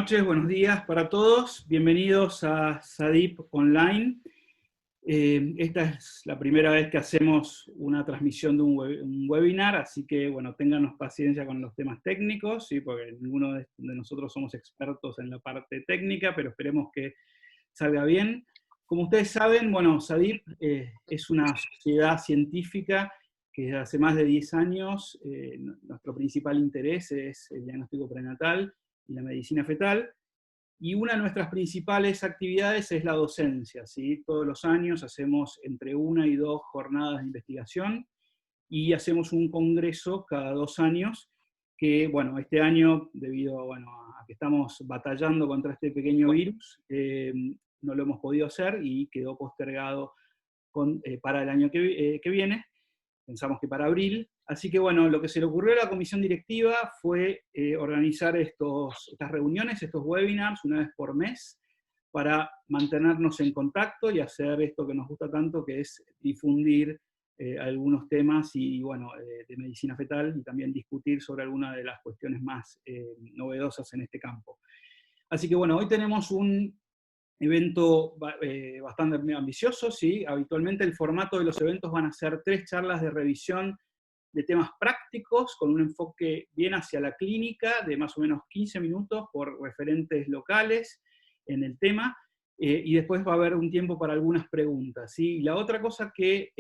noches, buenos días para todos. Bienvenidos a SADIP Online. Esta es la primera vez que hacemos una transmisión de un webinar, así que bueno, téngannos paciencia con los temas técnicos, ¿sí? Porque ninguno de nosotros somos expertos en la parte técnica, pero esperemos que salga bien. Como ustedes saben, bueno, SADIP es una sociedad científica que hace más de 10 años nuestro principal interés es el diagnóstico prenatal y la medicina fetal, y una de nuestras principales actividades es la docencia, ¿sí? Todos los años hacemos entre 1 y 2 jornadas de investigación, y hacemos un congreso cada 2 años, que bueno, este año, debido bueno, a que estamos batallando contra este pequeño virus, no lo hemos podido hacer y quedó postergado para el año que viene. Pensamos que para abril. Así que bueno, lo que se le ocurrió a la comisión directiva fue organizar estas reuniones, estos webinars, una vez por mes, para mantenernos en contacto y hacer esto que nos gusta tanto, que es difundir algunos temas y bueno, de medicina fetal, y también discutir sobre algunas de las cuestiones más novedosas en este campo. Así que bueno, hoy tenemos un evento bastante ambicioso, ¿sí? Habitualmente el formato de los eventos van a ser 3 charlas de revisión de temas prácticos, con un enfoque bien hacia la clínica, de más o menos 15 minutos por referentes locales en el tema, y después va a haber un tiempo para algunas preguntas, ¿sí? Y la otra cosa que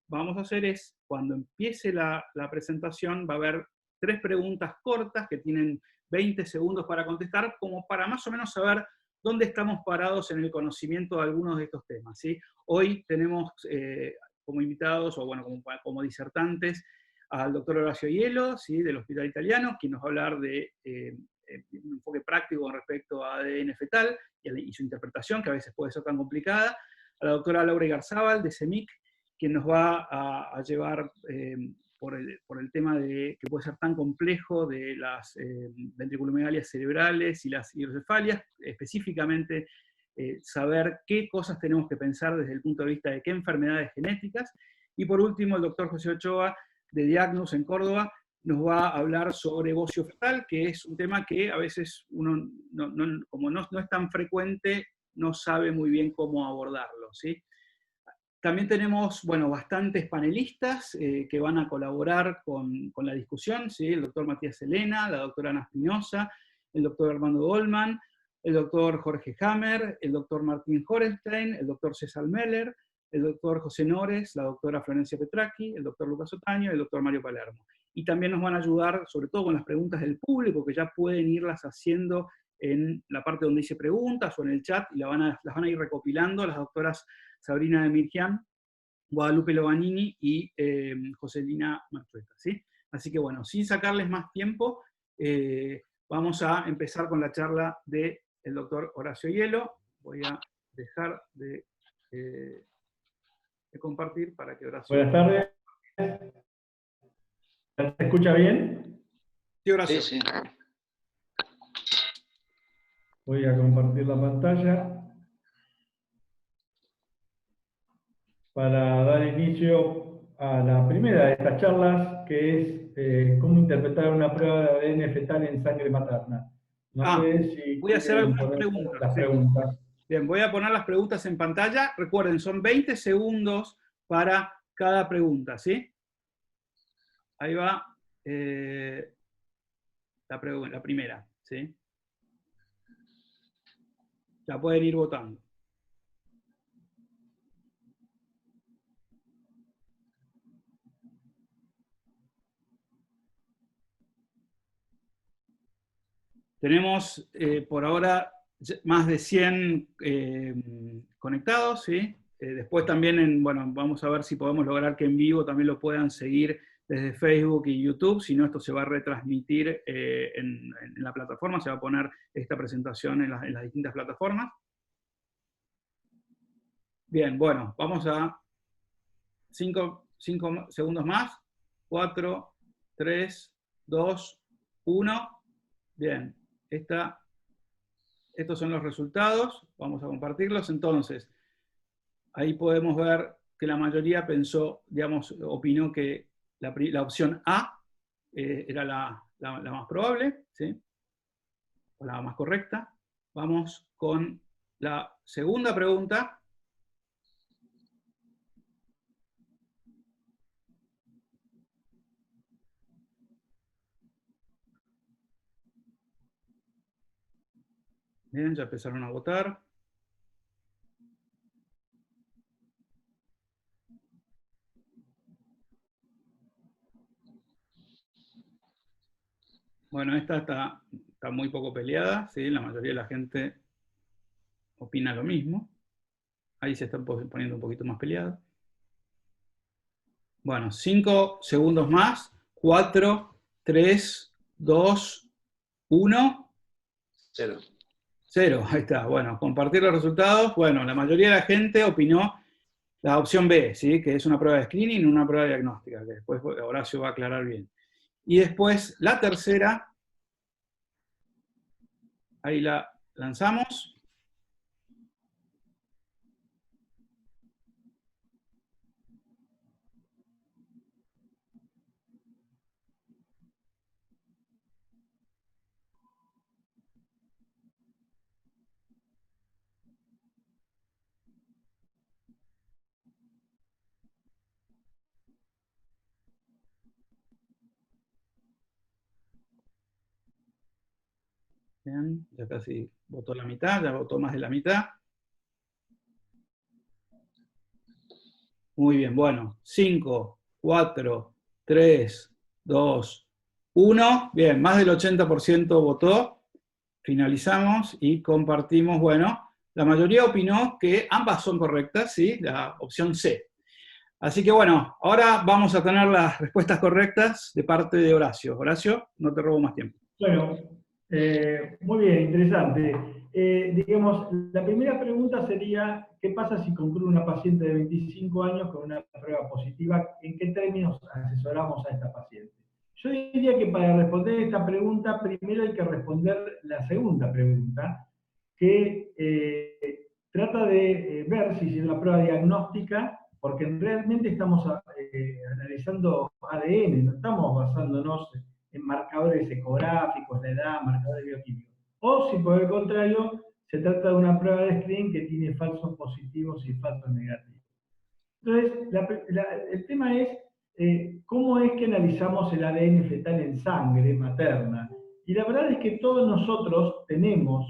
vamos a hacer es, cuando empiece la presentación, va a haber 3 preguntas cortas que tienen 20 segundos para contestar, como para más o menos saber dónde estamos parados en el conocimiento de algunos de estos temas, ¿sí? Hoy tenemos como invitados, o bueno, como disertantes, al doctor Horacio Hielo, ¿sí? Del Hospital Italiano, quien nos va a hablar de un enfoque práctico con respecto a ADN fetal y su interpretación, que a veces puede ser tan complicada. A la doctora Laura Igarzábal, de CEMIC, quien nos va a llevar por el tema que puede ser tan complejo de las ventriculomegalias cerebrales y las hidrocefalias, específicamente saber qué cosas tenemos que pensar desde el punto de vista de qué enfermedades genéticas. Y por último, el doctor José Ochoa, de Diagnus en Córdoba, nos va a hablar sobre bocio fetal, que es un tema que a veces uno, como no es tan frecuente, no sabe muy bien cómo abordarlo, ¿sí? También tenemos, bueno, bastantes panelistas que van a colaborar con la discusión, ¿sí? El doctor Matías Elena, la doctora Ana Espinosa, el doctor Armando Goldman, el doctor Jorge Hammer, el doctor Martín Horenstein, el doctor César Meller, el doctor José Nores, la doctora Florencia Petracchi, el doctor Lucas Otaño y el doctor Mario Palermo. Y también nos van a ayudar, sobre todo con las preguntas del público, que ya pueden irlas haciendo en la parte donde dice preguntas o en el chat, y las van a ir recopilando las doctoras Sabrina de Mirján, Guadalupe Lobanini y Joselina Marchueta, ¿sí? Así que bueno, sin sacarles más tiempo, vamos a empezar con la charla del doctor Horacio Hielo. Voy a dejar de compartir para que Horacio... Buenas tardes. ¿Se escucha bien? Sí, Horacio. Sí, sí. Voy a compartir la pantalla para dar inicio a la primera de estas charlas, que es cómo interpretar una prueba de ADN fetal en sangre materna. No sé si voy a hacer algunas poner preguntas. las ¿sí? preguntas. Bien, voy a poner las preguntas en pantalla. Recuerden, son 20 segundos para cada pregunta, ¿sí? Ahí va la primera, ¿sí? Ya pueden ir votando. Tenemos por ahora más de 100 conectados, ¿sí? Después también, bueno, vamos a ver si podemos lograr que en vivo también lo puedan seguir desde Facebook y YouTube, si no esto se va a retransmitir en la plataforma, se va a poner esta presentación en las distintas plataformas. Bien, bueno, vamos a 5 segundos más. 4, 3, 2, 1. Bien, estos son los resultados, vamos a compartirlos. Entonces, ahí podemos ver que la mayoría pensó, digamos, opinó que la opción A era la más probable, ¿sí? o la más correcta. Vamos con la segunda pregunta. Bien, ya empezaron a votar. Bueno, esta está muy poco peleada, ¿sí? La mayoría de la gente opina lo mismo. Ahí se está poniendo un poquito más peleada. Bueno, 5 segundos más. 4, 3, 2, 1. 0. 0, ahí está. Bueno, compartir los resultados. Bueno, la mayoría de la gente opinó la opción B, ¿sí? Que es una prueba de screening y una prueba diagnóstica, que después Horacio va a aclarar bien. Y después, la tercera, ahí la lanzamos. Bien, ya casi votó la mitad, ya votó más de la mitad. Muy bien, bueno, 5, 4, 3, 2, 1. Bien, más del 80% votó. Finalizamos y compartimos. Bueno, la mayoría opinó que ambas son correctas, ¿sí? La opción C. Así que bueno, ahora vamos a tener las respuestas correctas de parte de Horacio. Horacio, no te robo más tiempo. Bueno, muy bien, interesante. Digamos, la primera pregunta sería, ¿qué pasa si concluye una paciente de 25 años con una prueba positiva? ¿En qué términos asesoramos a esta paciente? Yo diría que para responder esta pregunta, primero hay que responder la segunda pregunta, que trata de ver si es una prueba diagnóstica, porque realmente estamos analizando ADN, no estamos basándonos en marcadores ecográficos, la edad, marcadores bioquímicos. O si por el contrario, se trata de una prueba de screening que tiene falsos positivos y falsos negativos. Entonces, el tema es cómo es que analizamos el ADN fetal en sangre materna. Y la verdad es que todos nosotros tenemos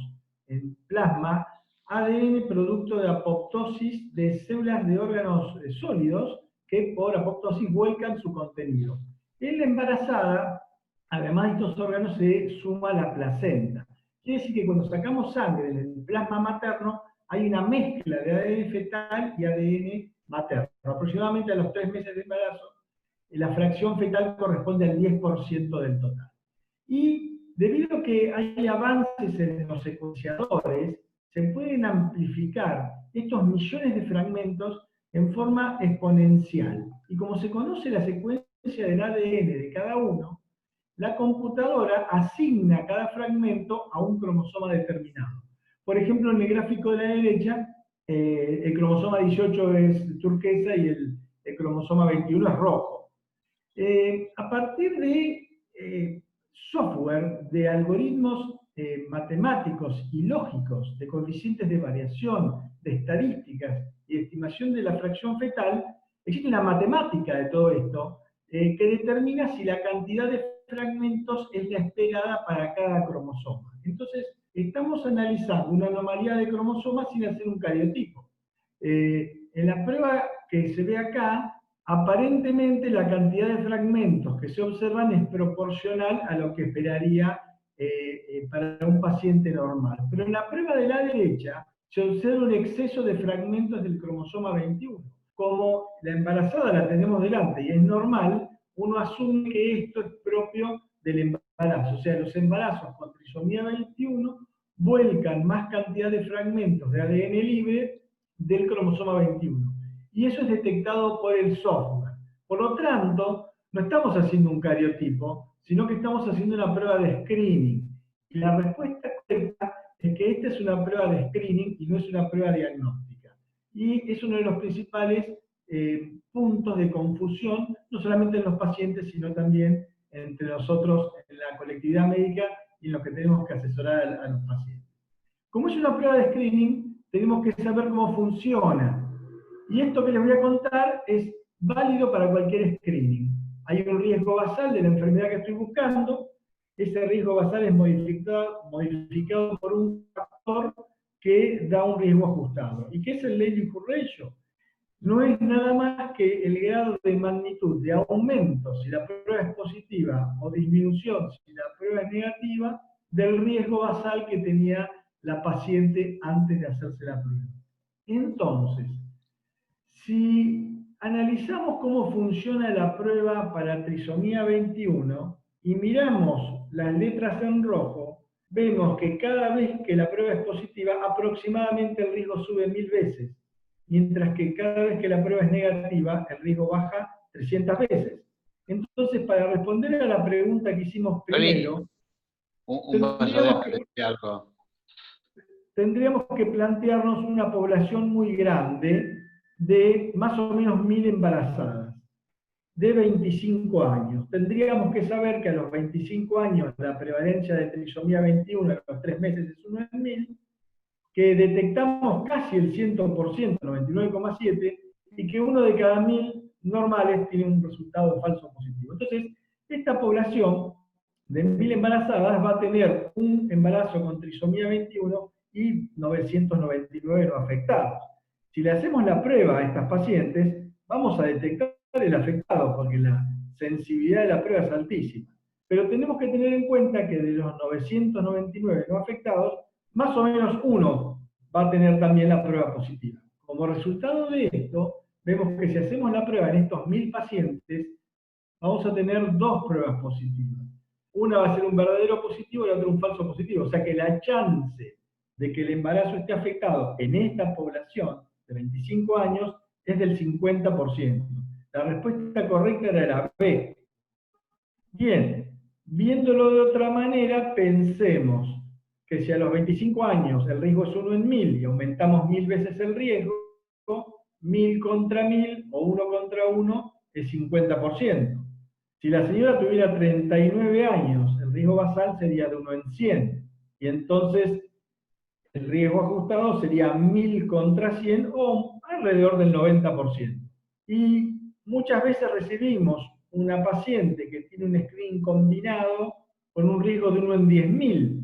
en plasma ADN producto de apoptosis de células de órganos sólidos que por apoptosis vuelcan su contenido. En la embarazada, además de estos órganos, se suma la placenta. Quiere decir que cuando sacamos sangre en el plasma materno, hay una mezcla de ADN fetal y ADN materno. Aproximadamente a los 3 meses de embarazo, la fracción fetal corresponde al 10% del total. Y debido a que hay avances en los secuenciadores, se pueden amplificar estos millones de fragmentos en forma exponencial. Y como se conoce la secuencia del ADN de cada uno, la computadora asigna cada fragmento a un cromosoma determinado. Por ejemplo, en el gráfico de la derecha, el cromosoma 18 es turquesa y el cromosoma 21 es rojo. A partir de software, de algoritmos matemáticos y lógicos, de coeficientes de variación, de estadísticas y de estimación de la fracción fetal, existe una matemática de todo esto que determina si la cantidad de fragmentos es la esperada para cada cromosoma. Entonces, estamos analizando una anomalía de cromosomas sin hacer un cariotipo. En la prueba que se ve acá, aparentemente la cantidad de fragmentos que se observan es proporcional a lo que esperaría para un paciente normal. Pero en la prueba de la derecha se observa un exceso de fragmentos del cromosoma 21. Como la embarazada la tenemos delante y es normal, uno asume que esto es propio del embarazo. O sea, los embarazos con trisomía 21 vuelcan más cantidad de fragmentos de ADN libre del cromosoma 21. Y eso es detectado por el software. Por lo tanto, no estamos haciendo un cariotipo, sino que estamos haciendo una prueba de screening. Y la respuesta correcta es que esta es una prueba de screening y no es una prueba diagnóstica. Y es uno de los principales puntos de confusión, no solamente en los pacientes, sino también entre nosotros en la colectividad médica y en los que tenemos que asesorar a los pacientes. Como es una prueba de screening, tenemos que saber cómo funciona. Y esto que les voy a contar es válido para cualquier screening. Hay un riesgo basal de la enfermedad que estoy buscando. Ese riesgo basal es modificado por un factor que da un riesgo ajustado. ¿Y qué es el likelihood ratio? No es nada más que el grado de magnitud de aumento, si la prueba es positiva, o disminución, si la prueba es negativa, del riesgo basal que tenía la paciente antes de hacerse la prueba. Entonces, si analizamos cómo funciona la prueba para trisomía 21 y miramos las letras en rojo, vemos que cada vez que la prueba es positiva, aproximadamente el riesgo sube 1000 veces, mientras que cada vez que la prueba es negativa, el riesgo baja 300 veces. Entonces, para responder a la pregunta que hicimos primero, tendríamos que plantearnos una población muy grande de más o menos 1000 embarazadas, de 25 años. Tendríamos que saber que a los 25 años la prevalencia de trisomía 21 a los 3 meses es 1 en 1000, que detectamos casi el 100%, 99,7%, y que 1 de cada 1000 normales tiene un resultado falso positivo. Entonces, esta población de 1000 embarazadas va a tener un embarazo con trisomía 21 y 999 no afectados. Si le hacemos la prueba a estas pacientes, vamos a detectar el afectado, porque la sensibilidad de la prueba es altísima. Pero tenemos que tener en cuenta que de los 999 no afectados, más o menos uno va a tener también la prueba positiva. Como resultado de esto, vemos que si hacemos la prueba en estos 1000 pacientes, vamos a tener 2 pruebas positivas. Una va a ser un verdadero positivo y la otra un falso positivo. O sea que la chance de que el embarazo esté afectado en esta población de 25 años es del 50%. La respuesta correcta era la B. Bien, viéndolo de otra manera, pensemos que si a los 25 años el riesgo es 1 en 1000 y aumentamos 1000 veces el riesgo, 1000 contra 1000 o 1 contra 1 es 50%. Si la señora tuviera 39 años, el riesgo basal sería de 1 en 100. Y entonces el riesgo ajustado sería 1000 contra 100 o alrededor del 90%. Y muchas veces recibimos una paciente que tiene un screening combinado con un riesgo de 1 en 10.000.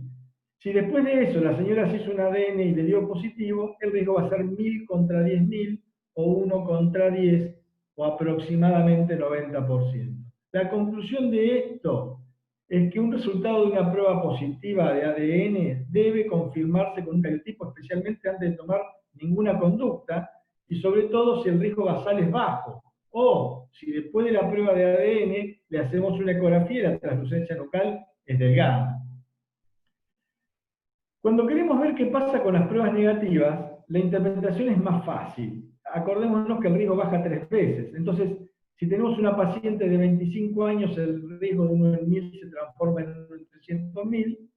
Si después de eso la señora se hizo un ADN y le dio positivo, el riesgo va a ser 1000 contra 10.000 o 1 contra 10 o aproximadamente 90%. La conclusión de esto es que un resultado de una prueba positiva de ADN debe confirmarse con un cariotipo, especialmente antes de tomar ninguna conducta, y sobre todo si el riesgo basal es bajo, o si después de la prueba de ADN le hacemos una ecografía y la translucencia nucal es delgada. Cuando queremos ver qué pasa con las pruebas negativas, la interpretación es más fácil. Acordémonos que el riesgo baja 3 veces. Entonces, si tenemos una paciente de 25 años, el riesgo de 1 en 1000 se transforma en 1 en 300.000.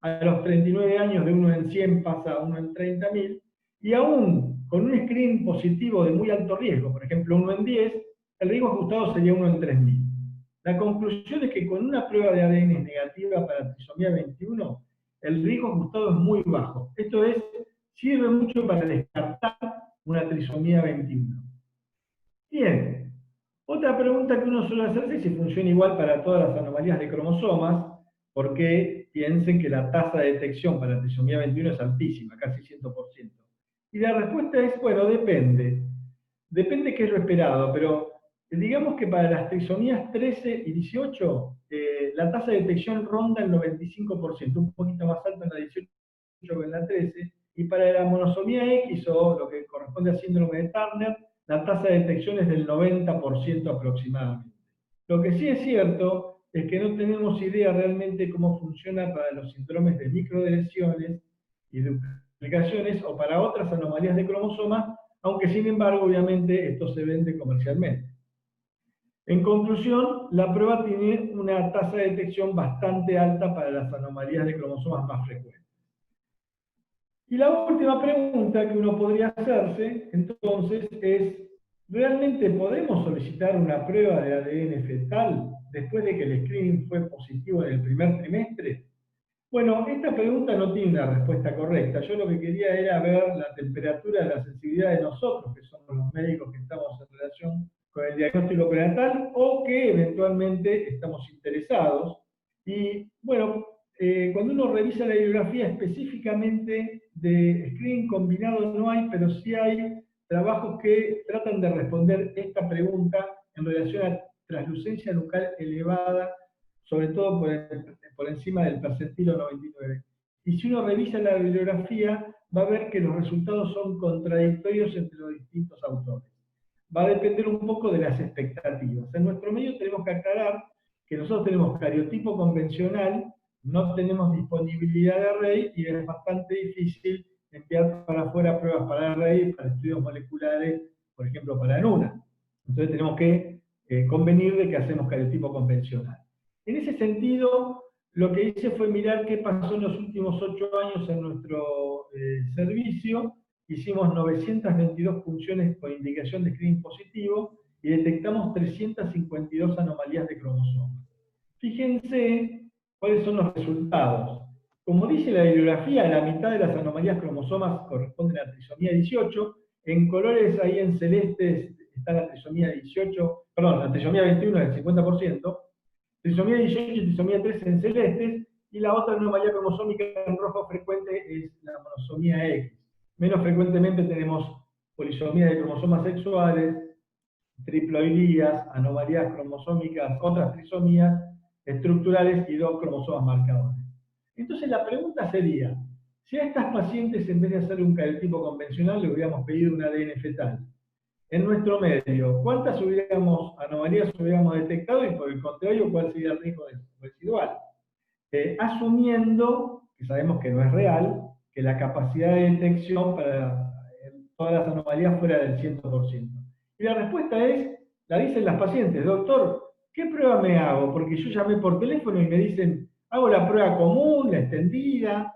A los 39 años, de 1 en 100 pasa a 1 en 30.000. Y aún con un screen positivo de muy alto riesgo, por ejemplo 1 en 10, el riesgo ajustado sería 1 en 3000. La conclusión es que con una prueba de ADN negativa para trisomía 21, el riesgo ajustado es muy bajo. Esto es, sirve mucho para descartar una trisomía 21. Bien, otra pregunta que uno suele hacerse es si funciona igual para todas las anomalías de cromosomas, porque piensen que la tasa de detección para trisomía 21 es altísima, casi 100%. Y la respuesta es, bueno, depende. Depende qué es lo esperado, pero digamos que para las trisomías 13 y 18, la tasa de detección ronda el 95%, un poquito más alta en la 18 que en la 13, y para la monosomía X, o lo que corresponde al síndrome de Turner, la tasa de detección es del 90% aproximadamente. Lo que sí es cierto es que no tenemos idea realmente cómo funciona para los síndromes de microdeleciones y duplicaciones o para otras anomalías de cromosomas, aunque sin embargo, obviamente, esto se vende comercialmente. En conclusión, la prueba tiene una tasa de detección bastante alta para las anomalías de cromosomas más frecuentes. Y la última pregunta que uno podría hacerse, entonces, es, ¿realmente podemos solicitar una prueba de ADN fetal después de que el screening fue positivo en el primer trimestre? Bueno, esta pregunta no tiene una respuesta correcta. Yo lo que quería era ver la temperatura de la sensibilidad de nosotros, que somos los médicos que estamos en relación con el diagnóstico prenatal, o que eventualmente estamos interesados. Y bueno, cuando uno revisa la bibliografía específicamente de screening combinado no hay, pero sí hay trabajos que tratan de responder esta pregunta en relación a translucencia nucal elevada, sobre todo por encima del percentilo 99. Y si uno revisa la bibliografía, va a ver que los resultados son contradictorios entre los distintos autores. Va a depender un poco de las expectativas. En nuestro medio tenemos que aclarar que nosotros tenemos cariotipo convencional, no tenemos disponibilidad de array y es bastante difícil enviar para afuera pruebas para array, para estudios moleculares, por ejemplo, para NUNA. Entonces tenemos que convenir de que hacemos cariotipo convencional. En ese sentido, lo que hice fue mirar qué pasó en los últimos 8 años en nuestro servicio. Hicimos 922 funciones con indicación de screening positivo y detectamos 352 anomalías de cromosomas. Fíjense cuáles son los resultados. Como dice la bibliografía, la mitad de las anomalías cromosomas corresponden a la trisomía 18. En colores, ahí en celeste, está la trisomía 18, perdón, la trisomía 21 es el 50%, trisomía 18 y trisomía 13 en celestes, y la otra anomalía cromosómica en rojo frecuente es la monosomía X. Menos frecuentemente tenemos polisomía de cromosomas sexuales, triploidías, anomalías cromosómicas, otras trisomías estructurales y 2 cromosomas marcadores. Entonces la pregunta sería, si a estas pacientes en vez de hacer un cariotipo convencional le hubiéramos pedido un ADN fetal, en nuestro medio, ¿cuántas anomalías hubiéramos detectado y por el contrario, cuál sería el riesgo residual? Asumiendo, que sabemos que no es real, que la capacidad de detección para todas las anomalías fuera del 100%. Y la respuesta es, la dicen las pacientes, doctor, ¿qué prueba me hago? Porque yo llamé por teléfono y me dicen, hago la prueba común, la extendida.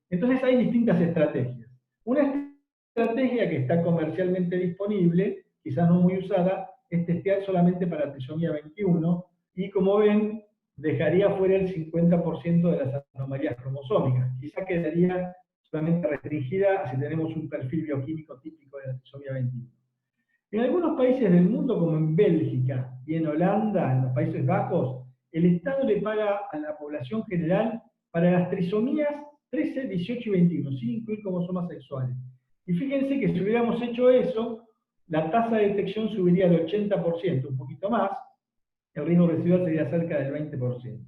Entonces hay distintas estrategias. Una estrategia que está comercialmente disponible, quizás no muy usada, es testear solamente para trisomía 21, y como ven, dejaría fuera el 50% de las anomalías cromosómicas. Quizá quedaría solamente restringida si tenemos un perfil bioquímico típico de la trisomía 21. En algunos países del mundo, como en Bélgica y en Holanda, en los Países Bajos, el Estado le paga a la población general para las trisomías 13, 18 y 21, sin incluir cromosomas sexuales. Y fíjense que si hubiéramos hecho eso, la tasa de detección subiría al 80%, un poquito más, el riesgo residual sería cerca del 20%.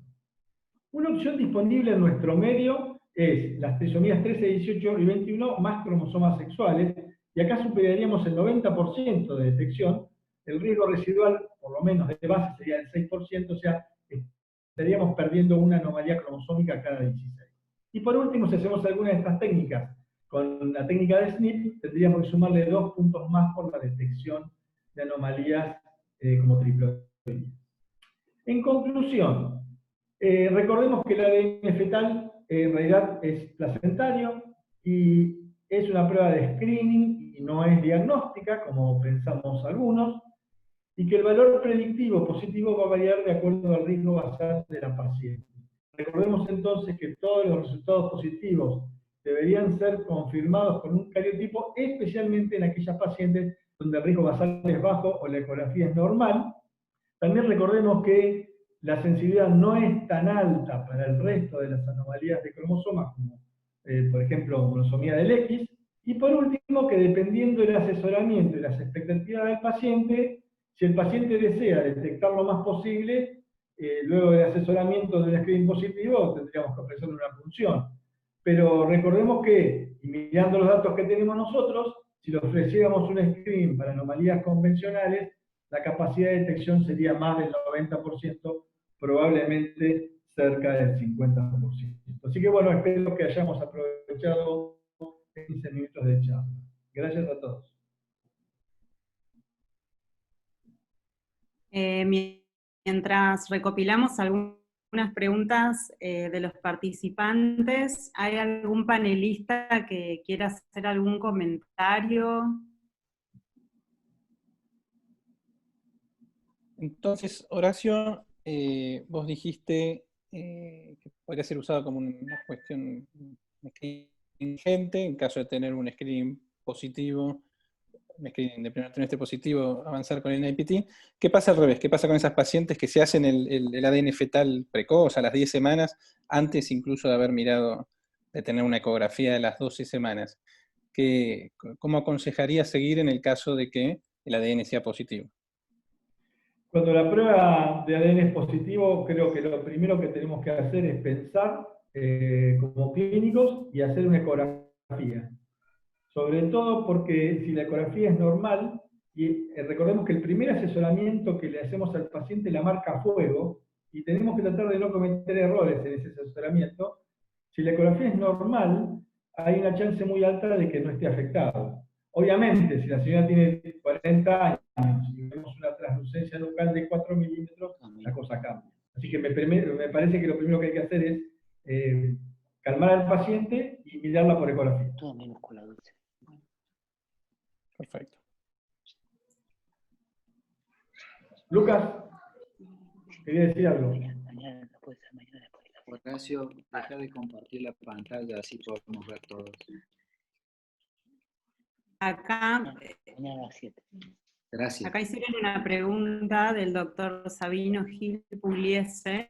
Una opción disponible en nuestro medio es las trisomías 13, 18 y 21 más cromosomas sexuales, y acá superaríamos el 90% de detección. El riesgo residual, por lo menos de base, sería del 6%, o sea, estaríamos perdiendo una anomalía cromosómica cada 16. Y por último, si hacemos alguna de estas técnicas con la técnica de SNP, tendríamos que sumarle 2 puntos más por la detección de anomalías como triploidías. En conclusión, recordemos que el ADN fetal en realidad es placentario y es una prueba de screening y no es diagnóstica, como pensamos algunos, y que el valor predictivo positivo va a variar de acuerdo al riesgo basal de la paciente. Recordemos entonces que todos los resultados positivos deberían ser confirmados con un cariotipo, especialmente en aquellas pacientes donde el riesgo basal es bajo o la ecografía es normal. También recordemos que la sensibilidad no es tan alta para el resto de las anomalías de cromosomas, como por ejemplo monosomía del X. Y por último, que dependiendo del asesoramiento y las expectativas del paciente, si el paciente desea detectar lo más posible, luego del asesoramiento del screening positivo, tendríamos que ofrecerle una punción. Pero recordemos que, y mirando los datos que tenemos nosotros, si le ofreciéramos un screening para anomalías convencionales, la capacidad de detección sería más del 90%, probablemente cerca del 50%. Así que bueno, espero que hayamos aprovechado 15 minutos de charla. Gracias a todos. Mientras recopilamos algunas preguntas de los participantes, ¿hay algún panelista que quiera hacer algún comentario? Entonces, Horacio, vos dijiste que podría ser usado como una cuestión ingente en caso de tener un screening positivo, un screening de primer trimestre positivo, avanzar con el NIPT. ¿Qué pasa al revés? ¿Qué pasa con esas pacientes que se hacen el ADN fetal precoz a las 10 semanas, antes incluso de haber mirado, de tener una ecografía de las 12 semanas? ¿Cómo aconsejaría seguir en el caso de que el ADN sea positivo? Cuando la prueba de ADN es positivo, creo que lo primero que tenemos que hacer es pensar como clínicos y hacer una ecografía. Sobre todo porque si la ecografía es normal, y recordemos que el primer asesoramiento que le hacemos al paciente la marca a fuego, y tenemos que tratar de no cometer errores en ese asesoramiento. Si la ecografía es normal, hay una chance muy alta de que no esté afectado. Obviamente, si la señora tiene 40 años y vemos una translucencia nucal de 4 milímetros, la cosa cambia. Así que me parece que lo primero que hay que hacer es calmar al paciente y mirarla por ecografía. Todo minúscula, dulce. Perfecto. Lucas, quería decir algo. Mañana no puede ser, mañana después de la fiesta. Horacio, deja de compartir la pantalla, así podemos ver todos. Acá, Mañana a las 7. Gracias. acá hicieron una pregunta del doctor Sabino Gil Pugliese,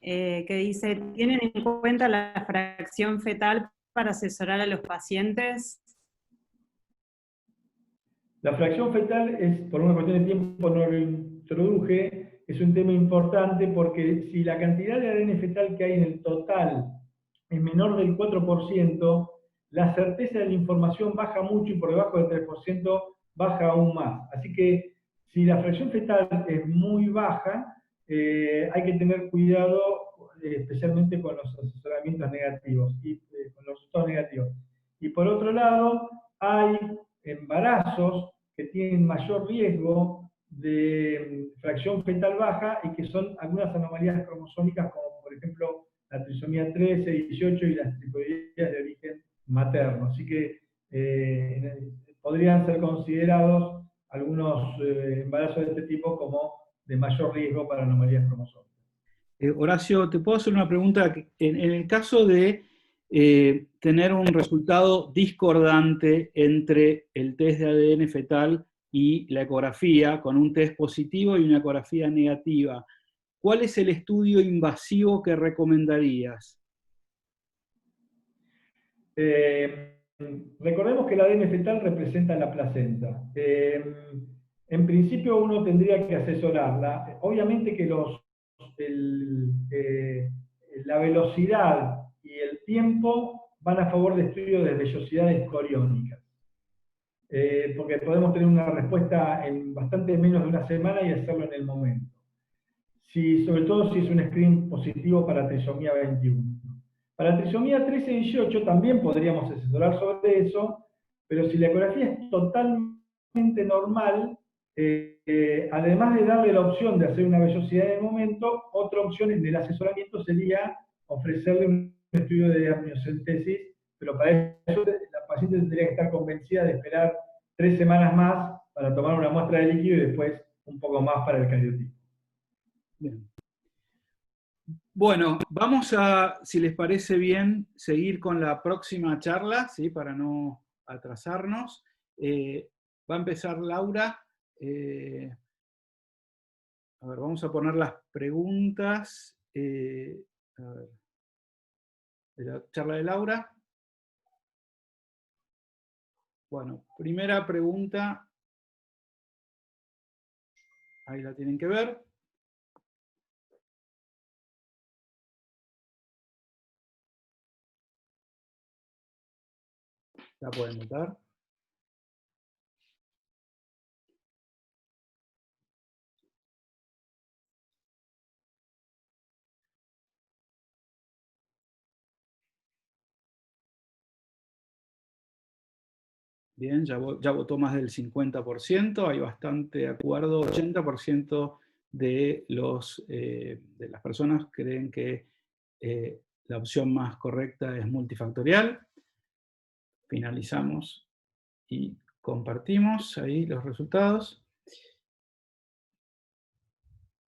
que dice, ¿tienen en cuenta la fracción fetal para asesorar a los pacientes? La fracción fetal es, por una cuestión de tiempo no lo introduje, es un tema importante porque si la cantidad de ADN fetal que hay en el total es menor del 4%, la certeza de la información baja mucho y por debajo del 3% baja aún más. Así que si la fracción fetal es muy baja, hay que tener cuidado especialmente con los asesoramientos negativos y con los resultados negativos. Y por otro lado, hay embarazos que tienen mayor riesgo de fracción fetal baja y que son algunas anomalías cromosómicas como por ejemplo la trisomía 13, 18 y las tricoidías de origen materno. Así que podrían ser considerados algunos embarazos de este tipo como de mayor riesgo para anomalías cromosómicas. Horacio, ¿te puedo hacer una pregunta? En el caso de tener un resultado discordante entre el test de ADN fetal y la ecografía, con un test positivo y una ecografía negativa, ¿cuál es el estudio invasivo que recomendarías? Recordemos que el ADN fetal representa la placenta. En principio uno tendría que asesorarla. Obviamente que la velocidad y el tiempo van a favor de estudios de vellosidades coriónicas. Porque podemos tener una respuesta en bastante menos de una semana y hacerlo en el momento. Sobre todo si es un screen positivo para trisomía 21. Para trisomía 13 y 18 también podríamos asesorar sobre eso, pero si la ecografía es totalmente normal, además de darle la opción de hacer una vellosidad de momento, otra opción en el asesoramiento sería ofrecerle un estudio de amniocentesis, pero para eso la paciente tendría que estar convencida de esperar 3 semanas más para tomar una muestra de líquido y después un poco más para el cariotipo. Bien. Bueno, vamos a, si les parece bien, seguir con la próxima charla, ¿sí? Para no atrasarnos. Va a empezar Laura. A ver, vamos a poner las preguntas. A ver, de la charla de Laura. Bueno, primera pregunta. Ahí la tienen que ver. La pueden notar. Bien, ya votó más del 50%, hay bastante acuerdo, 80% de las personas creen que la opción más correcta es multifactorial. Finalizamos y compartimos ahí los resultados.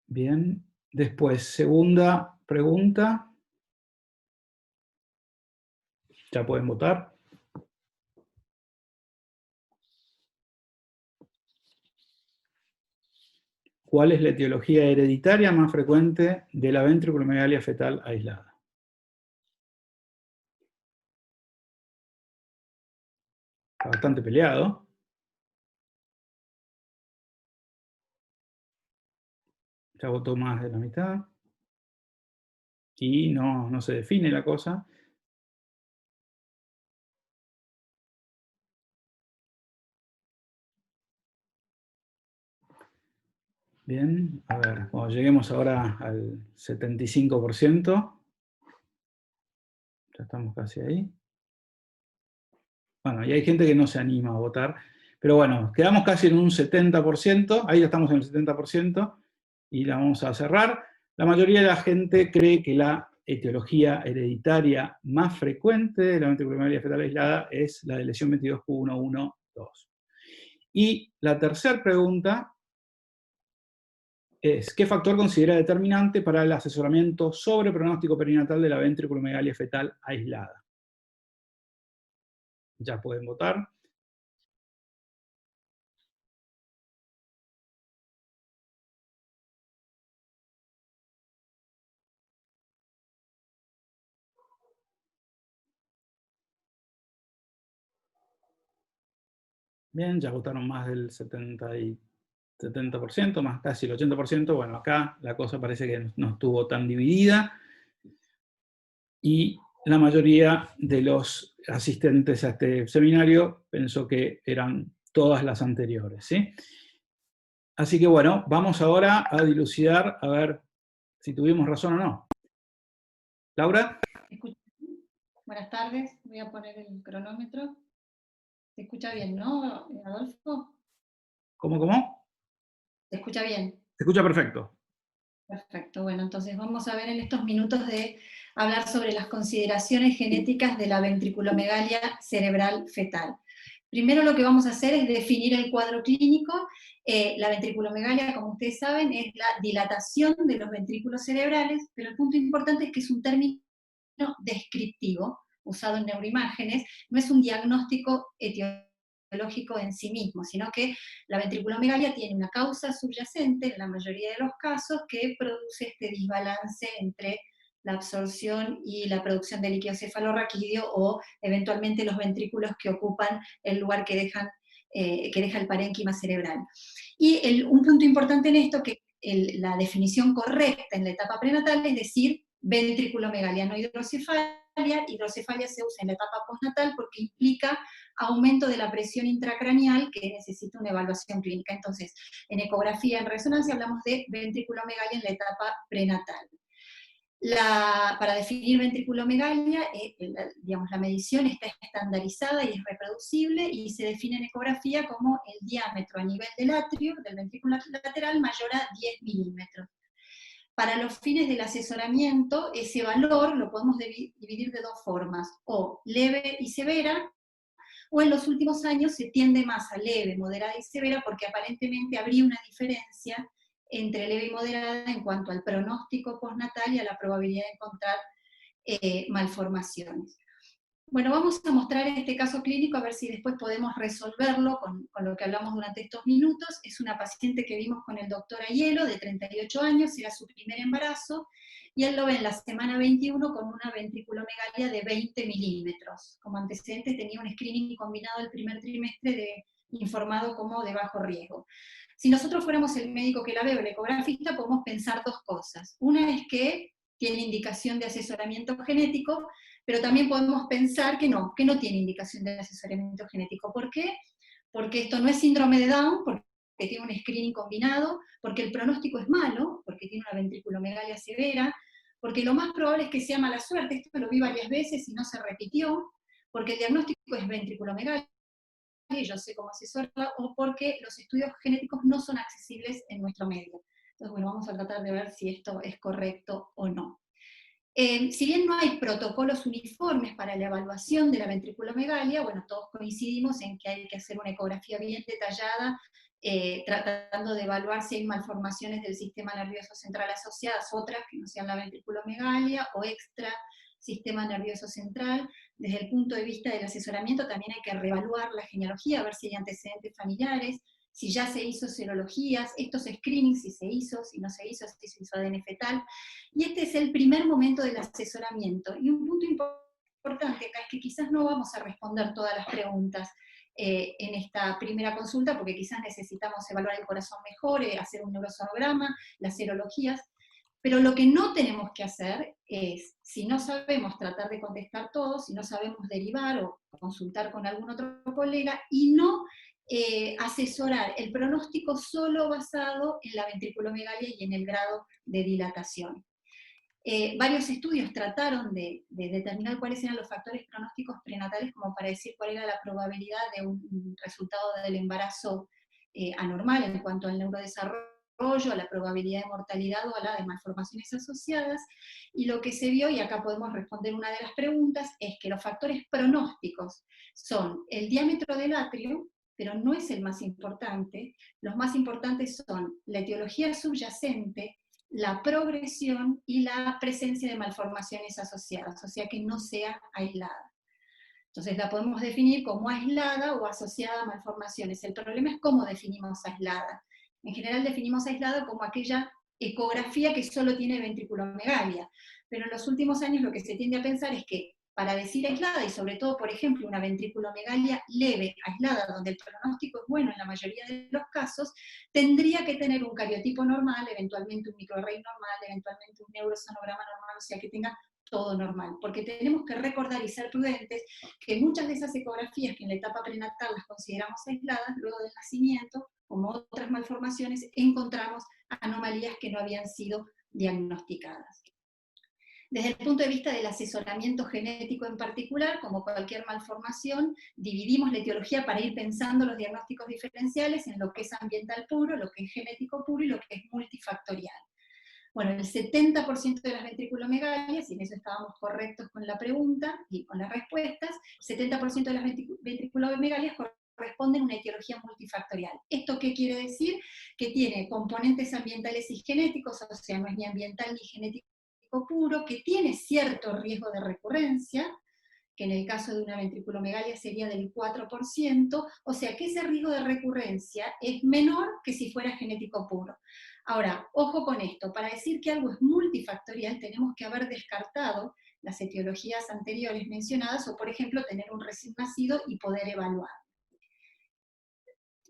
Bien, después, segunda pregunta. Ya pueden votar. ¿Cuál es la etiología hereditaria más frecuente de la ventriculomegalia fetal aislada? Está bastante peleado. Ya votó más de la mitad. Y no se define la cosa. Bien, a ver, cuando lleguemos ahora al 75%, ya estamos casi ahí. Bueno, y hay gente que no se anima a votar, pero bueno, quedamos casi en un 70%, ahí ya estamos en el 70%, y la vamos a cerrar. La mayoría de la gente cree que la etiología hereditaria más frecuente de la ventriculomegalia fetal aislada es la de lesión 22q11.2. Y la tercera pregunta es, ¿qué factor considera determinante para el asesoramiento sobre pronóstico perinatal de la ventriculomegalia fetal aislada? Ya pueden votar. Bien, ya votaron más del 70%, más casi el 80%. Bueno, acá la cosa parece que no estuvo tan dividida. Y la mayoría de los asistentes a este seminario pensó que eran todas las anteriores, ¿sí? Así que bueno, vamos ahora a dilucidar, a ver si tuvimos razón o no. ¿Laura? Buenas tardes, voy a poner el cronómetro. ¿Se escucha bien, no, Adolfo? ¿Cómo? ¿Se escucha bien? Se escucha perfecto. Perfecto, bueno, entonces vamos a ver en estos minutos de hablar sobre las consideraciones genéticas de la ventriculomegalia cerebral fetal. Primero lo que vamos a hacer es definir el cuadro clínico. La ventriculomegalia, como ustedes saben, es la dilatación de los ventrículos cerebrales, pero el punto importante es que es un término descriptivo, usado en neuroimágenes, no es un diagnóstico etiológico en sí mismo, sino que la ventriculomegalia tiene una causa subyacente, en la mayoría de los casos, que produce este desbalance entre la absorción y la producción de líquido cefalorraquídeo, o eventualmente los ventrículos que ocupan el lugar que deja el parénquima cerebral. Y un punto importante en esto, que la definición correcta en la etapa prenatal es decir ventriculomegalia, no hidrocefalia. Hidrocefalia se usa en la etapa postnatal porque implica aumento de la presión intracraneal que necesita una evaluación clínica. Entonces, en ecografía, en resonancia, hablamos de ventriculomegalia en la etapa prenatal. Para definir ventriculomegalia, digamos, la medición está estandarizada y es reproducible, y se define en ecografía como el diámetro a nivel del atrio, del ventrículo lateral, mayor a 10 milímetros. Para los fines del asesoramiento, ese valor lo podemos dividir de dos formas, o leve y severa, o en los últimos años se tiende más a leve, moderada y severa, porque aparentemente habría una diferencia entre leve y moderada en cuanto al pronóstico postnatal y a la probabilidad de encontrar malformaciones. Bueno, vamos a mostrar este caso clínico, a ver si después podemos resolverlo con lo que hablamos durante estos minutos. Es una paciente que vimos con el doctor Aiello, de 38 años, era su primer embarazo, y él lo ve en la semana 21 con una ventriculomegalia de 20 milímetros. Como antecedentes tenía un screening combinado el primer trimestre informado como de bajo riesgo. Si nosotros fuéramos el médico que la ve o el ecografista, podemos pensar dos cosas. Una es que tiene indicación de asesoramiento genético, pero también podemos pensar que no tiene indicación de asesoramiento genético. ¿Por qué? Porque esto no es síndrome de Down, porque tiene un screening combinado, porque el pronóstico es malo, porque tiene una ventriculomegalia severa, porque lo más probable es que sea mala suerte, esto lo vi varias veces y no se repitió, porque el diagnóstico es ventriculomegalia, y yo sé cómo asesorarla, o porque los estudios genéticos no son accesibles en nuestro medio. Entonces, bueno, vamos a tratar de ver si esto es correcto o no. Si bien no hay protocolos uniformes para la evaluación de la ventriculomegalia, bueno, todos coincidimos en que hay que hacer una ecografía bien detallada, tratando de evaluar si hay malformaciones del sistema nervioso central asociadas, otras que no sean la ventriculomegalia o extra sistema nervioso central. Desde el punto de vista del asesoramiento también hay que reevaluar la genealogía, a ver si hay antecedentes familiares, si ya se hizo serologías, estos screenings, si se hizo, si no se hizo, si se hizo ADN fetal. Y este es el primer momento del asesoramiento. Y un punto importante acá es que quizás no vamos a responder todas las preguntas en esta primera consulta, porque quizás necesitamos evaluar el corazón mejor, hacer un neurosonograma, las serologías, pero lo que no tenemos que hacer es, si no sabemos tratar de contestar todo, si no sabemos derivar o consultar con algún otro colega, y no asesorar el pronóstico solo basado en la ventriculomegalia y en el grado de dilatación. Varios estudios trataron de determinar cuáles eran los factores pronósticos prenatales como para decir cuál era la probabilidad de un resultado del embarazo anormal en cuanto al neurodesarrollo, a la probabilidad de mortalidad o a la de malformaciones asociadas, y lo que se vio, y acá podemos responder una de las preguntas, es que los factores pronósticos son el diámetro del atrio, pero no es el más importante. Los más importantes son la etiología subyacente, la progresión y la presencia de malformaciones asociadas, o sea que no sea aislada. Entonces la podemos definir como aislada o asociada a malformaciones. El problema es cómo definimos aislada. En general definimos aislada como aquella ecografía que solo tiene ventriculomegalia, pero en los últimos años lo que se tiende a pensar es que para decir aislada, y sobre todo, por ejemplo, una ventriculomegalia leve, aislada, donde el pronóstico es bueno en la mayoría de los casos, tendría que tener un cariotipo normal, eventualmente un microarray normal, eventualmente un neurosonograma normal, o sea que tenga todo normal, porque tenemos que recordar y ser prudentes que muchas de esas ecografías que en la etapa prenatal las consideramos aisladas, luego del nacimiento, como otras malformaciones, encontramos anomalías que no habían sido diagnosticadas. Desde el punto de vista del asesoramiento genético en particular, como cualquier malformación, dividimos la etiología para ir pensando los diagnósticos diferenciales en lo que es ambiental puro, lo que es genético puro y lo que es multifactorial. Bueno, el 70% de las ventriculomegalias, y en eso estábamos correctos con la pregunta y con las respuestas, 70% de las ventriculomegalias corresponden a una etiología multifactorial. ¿Esto qué quiere decir? Que tiene componentes ambientales y genéticos, o sea, no es ni ambiental ni genético puro, que tiene cierto riesgo de recurrencia, que en el caso de una ventriculomegalia sería del 4%, o sea que ese riesgo de recurrencia es menor que si fuera genético puro. Ahora, ojo con esto, para decir que algo es multifactorial tenemos que haber descartado las etiologías anteriores mencionadas, o por ejemplo tener un recién nacido y poder evaluar.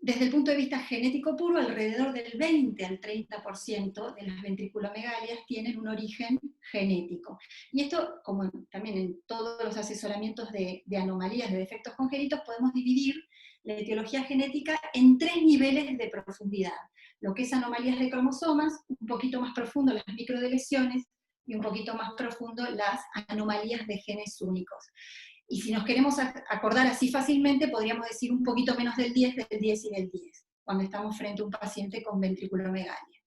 Desde el punto de vista genético puro, alrededor del 20 al 30% de las ventriculomegalias tienen un origen genético. Y esto, como también en todos los asesoramientos de anomalías, de defectos congénitos, podemos dividir la etiología genética en 3 niveles de profundidad. Lo que es anomalías de cromosomas, un poquito más profundo las microdeleciones, y un poquito más profundo las anomalías de genes únicos. Y si nos queremos acordar así fácilmente, podríamos decir un poquito menos del 10 y del 10, cuando estamos frente a un paciente con ventriculomegalia.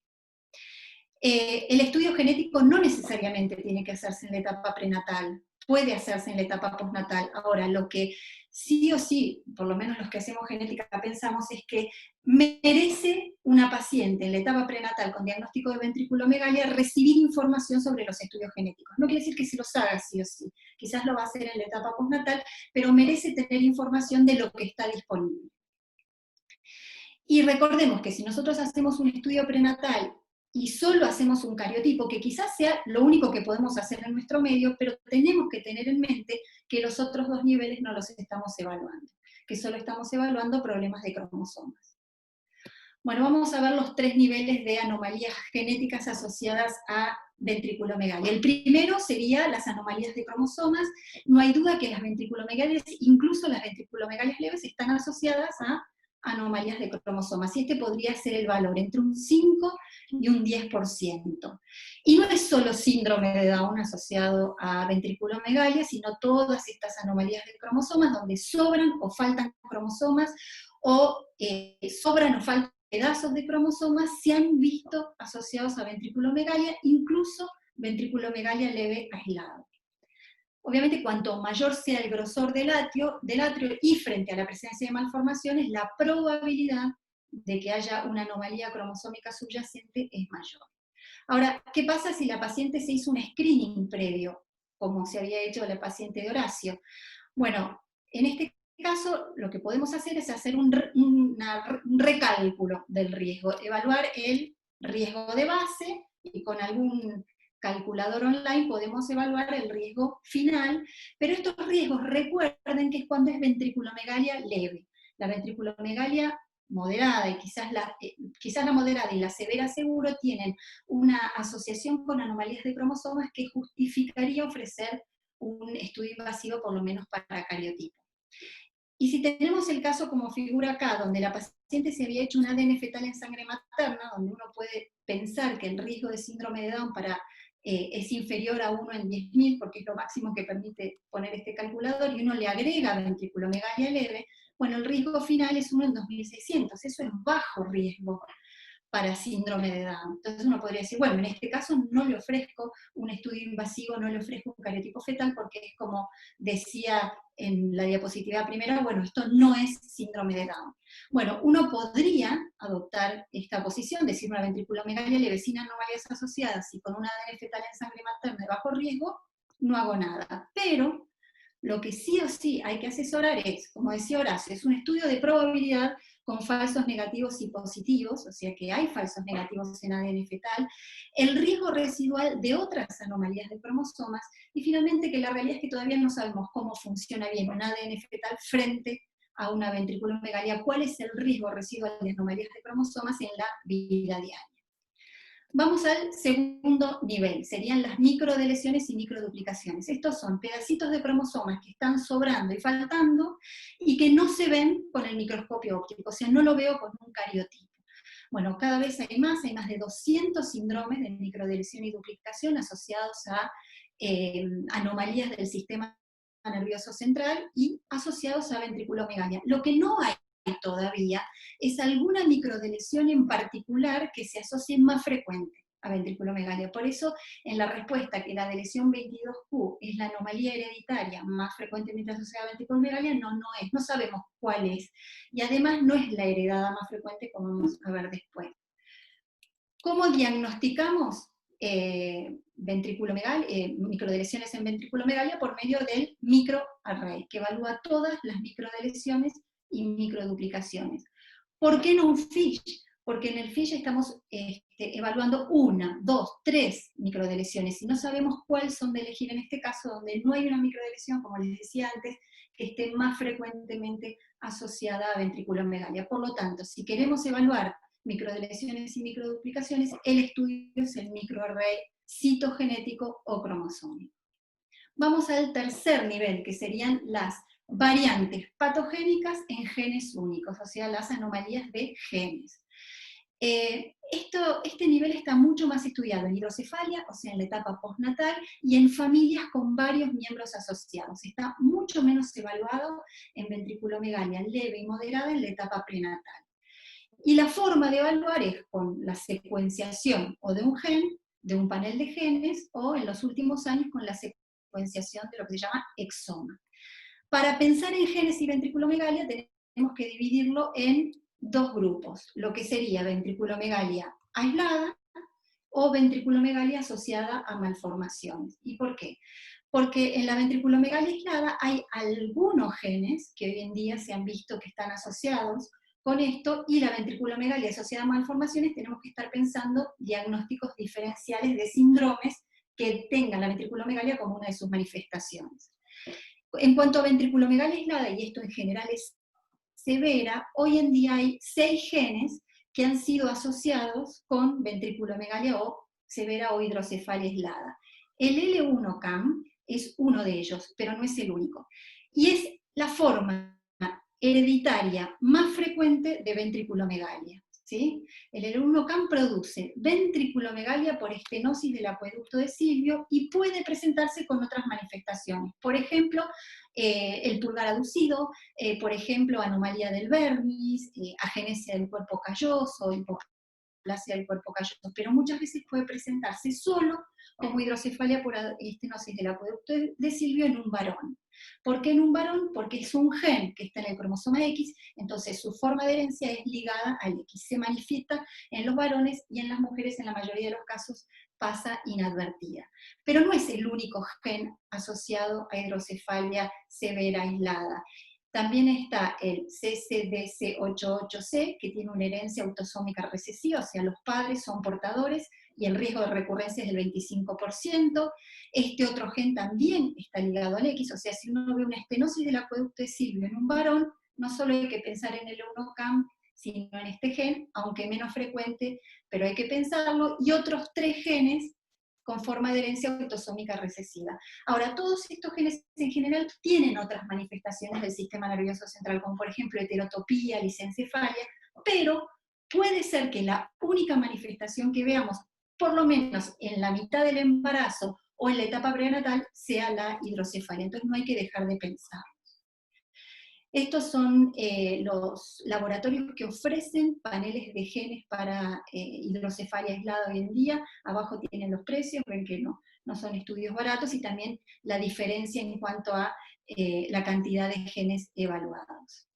El estudio genético no necesariamente tiene que hacerse en la etapa prenatal, puede hacerse en la etapa postnatal. Ahora, lo que sí o sí, por lo menos los que hacemos genética pensamos, es que merece una paciente en la etapa prenatal con diagnóstico de ventriculomegalia recibir información sobre los estudios genéticos. No quiere decir que se los haga sí o sí, quizás lo va a hacer en la etapa postnatal, pero merece tener información de lo que está disponible. Y recordemos que si nosotros hacemos un estudio prenatal y solo hacemos un cariotipo, que quizás sea lo único que podemos hacer en nuestro medio, pero tenemos que tener en mente que los otros 2 niveles no los estamos evaluando, que solo estamos evaluando problemas de cromosomas. Bueno, vamos a ver los 3 niveles de anomalías genéticas asociadas a ventriculomegalia. El primero sería las anomalías de cromosomas. No hay duda que las ventriculomegalias, incluso las ventriculomegalias leves, están asociadas a anomalías de cromosomas, y este podría ser el valor entre un 5 y un 10%. Y no es solo síndrome de Down asociado a ventriculomegalia, sino todas estas anomalías de cromosomas donde sobran o faltan cromosomas, o sobran o faltan pedazos de cromosomas, se han visto asociados a ventriculomegalia, incluso ventriculomegalia leve aislada. Obviamente, cuanto mayor sea el grosor del atrio y frente a la presencia de malformaciones, la probabilidad de que haya una anomalía cromosómica subyacente es mayor. Ahora, ¿qué pasa si la paciente se hizo un screening previo, como se había hecho la paciente de Horacio? Bueno, en este caso lo que podemos hacer es hacer un recálculo del riesgo, evaluar el riesgo de base y con algún calculador online podemos evaluar el riesgo final, pero estos riesgos recuerden que es cuando es ventriculomegalia leve. La ventriculomegalia moderada y quizás la moderada y la severa seguro tienen una asociación con anomalías de cromosomas que justificaría ofrecer un estudio invasivo por lo menos para cariotipo. Y si tenemos el caso como figura acá, donde la paciente se había hecho un ADN fetal en sangre materna, donde uno puede pensar que el riesgo de síndrome de Down es inferior a 1 en 10.000, porque es lo máximo que permite poner este calculador, y uno le agrega ventriculomegalia leve, bueno, el riesgo final es 1 en 2.600, eso es bajo riesgo para síndrome de Down. Entonces uno podría decir, bueno, en este caso no le ofrezco un estudio invasivo, no le ofrezco un cariotipo fetal, porque es como decía en la diapositiva primera, bueno, esto no es síndrome de Down. Bueno, uno podría adoptar esta posición, decir una ventriculomegalia leve sin anomalías asociadas y con un ADN fetal en sangre materna de bajo riesgo, no hago nada. Pero lo que sí o sí hay que asesorar es, como decía Horacio, es un estudio de probabilidad con falsos negativos y positivos, o sea que hay falsos negativos en ADN fetal, el riesgo residual de otras anomalías de cromosomas, y finalmente que la realidad es que todavía no sabemos cómo funciona bien un ADN fetal frente a una ventriculomegalia, cuál es el riesgo residual de anomalías de cromosomas en la vida diaria. Vamos al segundo nivel, serían las microdeleciones y microduplicaciones. Estos son pedacitos de cromosomas que están sobrando y faltando y que no se ven con el microscopio óptico, o sea, no lo veo con un cariotipo. Bueno, cada vez hay más de 200 síndromes de microdelesión y duplicación asociados a anomalías del sistema nervioso central y asociados a ventriculomegalia. Lo que no hay todavía es alguna microdelesión en particular que se asocie más frecuente a ventriculomegalia. Por eso, en la respuesta que la delesión 22q es la anomalía hereditaria más frecuentemente asociada a ventriculomegalia, no es, no sabemos cuál es. Y además no es la heredada más frecuente, como vamos a ver después. ¿Cómo diagnosticamos microdelesiones en ventriculomegalia? Por medio del microarray, que evalúa todas las microdelesiones y microduplicaciones. ¿Por qué no un FISH? Porque en el FISH estamos evaluando 1, 2, 3 microdelesiones, y no sabemos cuál son de elegir en este caso, donde no hay una microdelesión, como les decía antes, que esté más frecuentemente asociada a ventriculomegalia. Por lo tanto, si queremos evaluar microdeleciones y microduplicaciones, el estudio es el microarray citogenético o cromosómico. Vamos al tercer nivel, que serían las variantes patogénicas en genes únicos, o sea, las anomalías de genes. Este nivel está mucho más estudiado en hidrocefalia, o sea, en la etapa postnatal, y en familias con varios miembros asociados. Está mucho menos evaluado en ventriculomegalia leve y moderada en la etapa prenatal. Y la forma de evaluar es con la secuenciación o de un gen, de un panel de genes, o en los últimos años con la secuenciación de lo que se llama exoma. Para pensar en genes y ventriculomegalia tenemos que dividirlo en dos grupos, lo que sería ventriculomegalia aislada o ventriculomegalia asociada a malformaciones. ¿Y por qué? Porque en la ventriculomegalia aislada hay algunos genes que hoy en día se han visto que están asociados con esto, y la ventriculomegalia asociada a malformaciones tenemos que estar pensando diagnósticos diferenciales de síndromes que tengan la ventriculomegalia como una de sus manifestaciones. En cuanto a ventriculomegalia aislada, y esto en general es severa, hoy en día hay 6 genes que han sido asociados con ventriculomegalia o severa o hidrocefalia aislada. El L1-CAM es uno de ellos, pero no es el único. Y es la forma hereditaria más frecuente de ventriculomegalia. ¿Sí? El L1-CAM produce ventriculomegalia por estenosis del acueducto de Silvio y puede presentarse con otras manifestaciones. Por ejemplo, el pulgar aducido, por ejemplo, anomalía del vermis, agenesia del cuerpo calloso, displasia del cuerpo calloso, pero muchas veces puede presentarse solo como hidrocefalia por estenosis del acueducto de Silvio en un varón. ¿Por qué en un varón? Porque es un gen que está en el cromosoma X, entonces su forma de herencia es ligada al X. Se manifiesta en los varones y en las mujeres en la mayoría de los casos pasa inadvertida. Pero no es el único gen asociado a hidrocefalia severa aislada. También está el CCDC88C, que tiene una herencia autosómica recesiva, o sea, los padres son portadores, y el riesgo de recurrencia es del 25%. Este otro gen también está ligado al X, o sea, si uno ve una estenosis del acueducto de Silvio en un varón, no solo hay que pensar en el 1CAM, sino en este gen, aunque menos frecuente, pero hay que pensarlo, y otros 3 genes con forma de herencia autosómica recesiva. Ahora, todos estos genes en general tienen otras manifestaciones del sistema nervioso central, como por ejemplo heterotopía, lisencefalia, pero puede ser que la única manifestación que veamos, por lo menos en la mitad del embarazo o en la etapa prenatal, sea la hidrocefalia. Entonces no hay que dejar de pensar. Estos son los laboratorios que ofrecen paneles de genes para hidrocefalia aislada hoy en día. Abajo tienen los precios, ven que no son estudios baratos, y también la diferencia en cuanto a la cantidad de genes evaluados.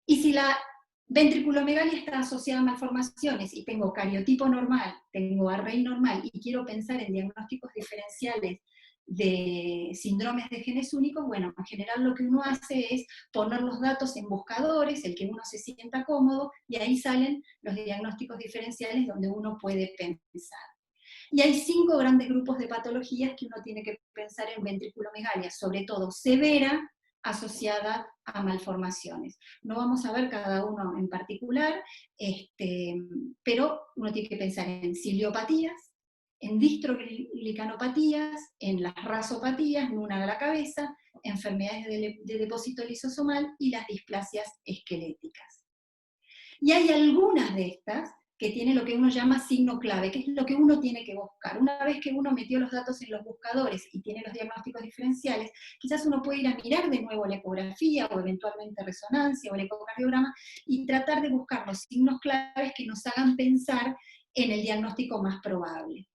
Y si la ventriculomegalia está asociada a malformaciones, y tengo cariotipo normal, tengo array normal, y quiero pensar en diagnósticos diferenciales de síndromes de genes únicos, bueno, en general lo que uno hace es poner los datos en buscadores, el que uno se sienta cómodo, y ahí salen los diagnósticos diferenciales donde uno puede pensar. Y hay 5 grandes grupos de patologías que uno tiene que pensar en ventriculomegalia, sobre todo severa, asociada a malformaciones. No vamos a ver cada uno en particular, pero uno tiene que pensar en ciliopatías, en distroglicanopatías, en las rasopatías, nuna de la cabeza, enfermedades de depósito lisosomal y las displasias esqueléticas. Y hay algunas de estas que tienen lo que uno llama signo clave, que es lo que uno tiene que buscar. Una vez que uno metió los datos en los buscadores y tiene los diagnósticos diferenciales, quizás uno puede ir a mirar de nuevo la ecografía, o eventualmente resonancia, o el ecocardiograma, y tratar de buscar los signos claves que nos hagan pensar en el diagnóstico más probable.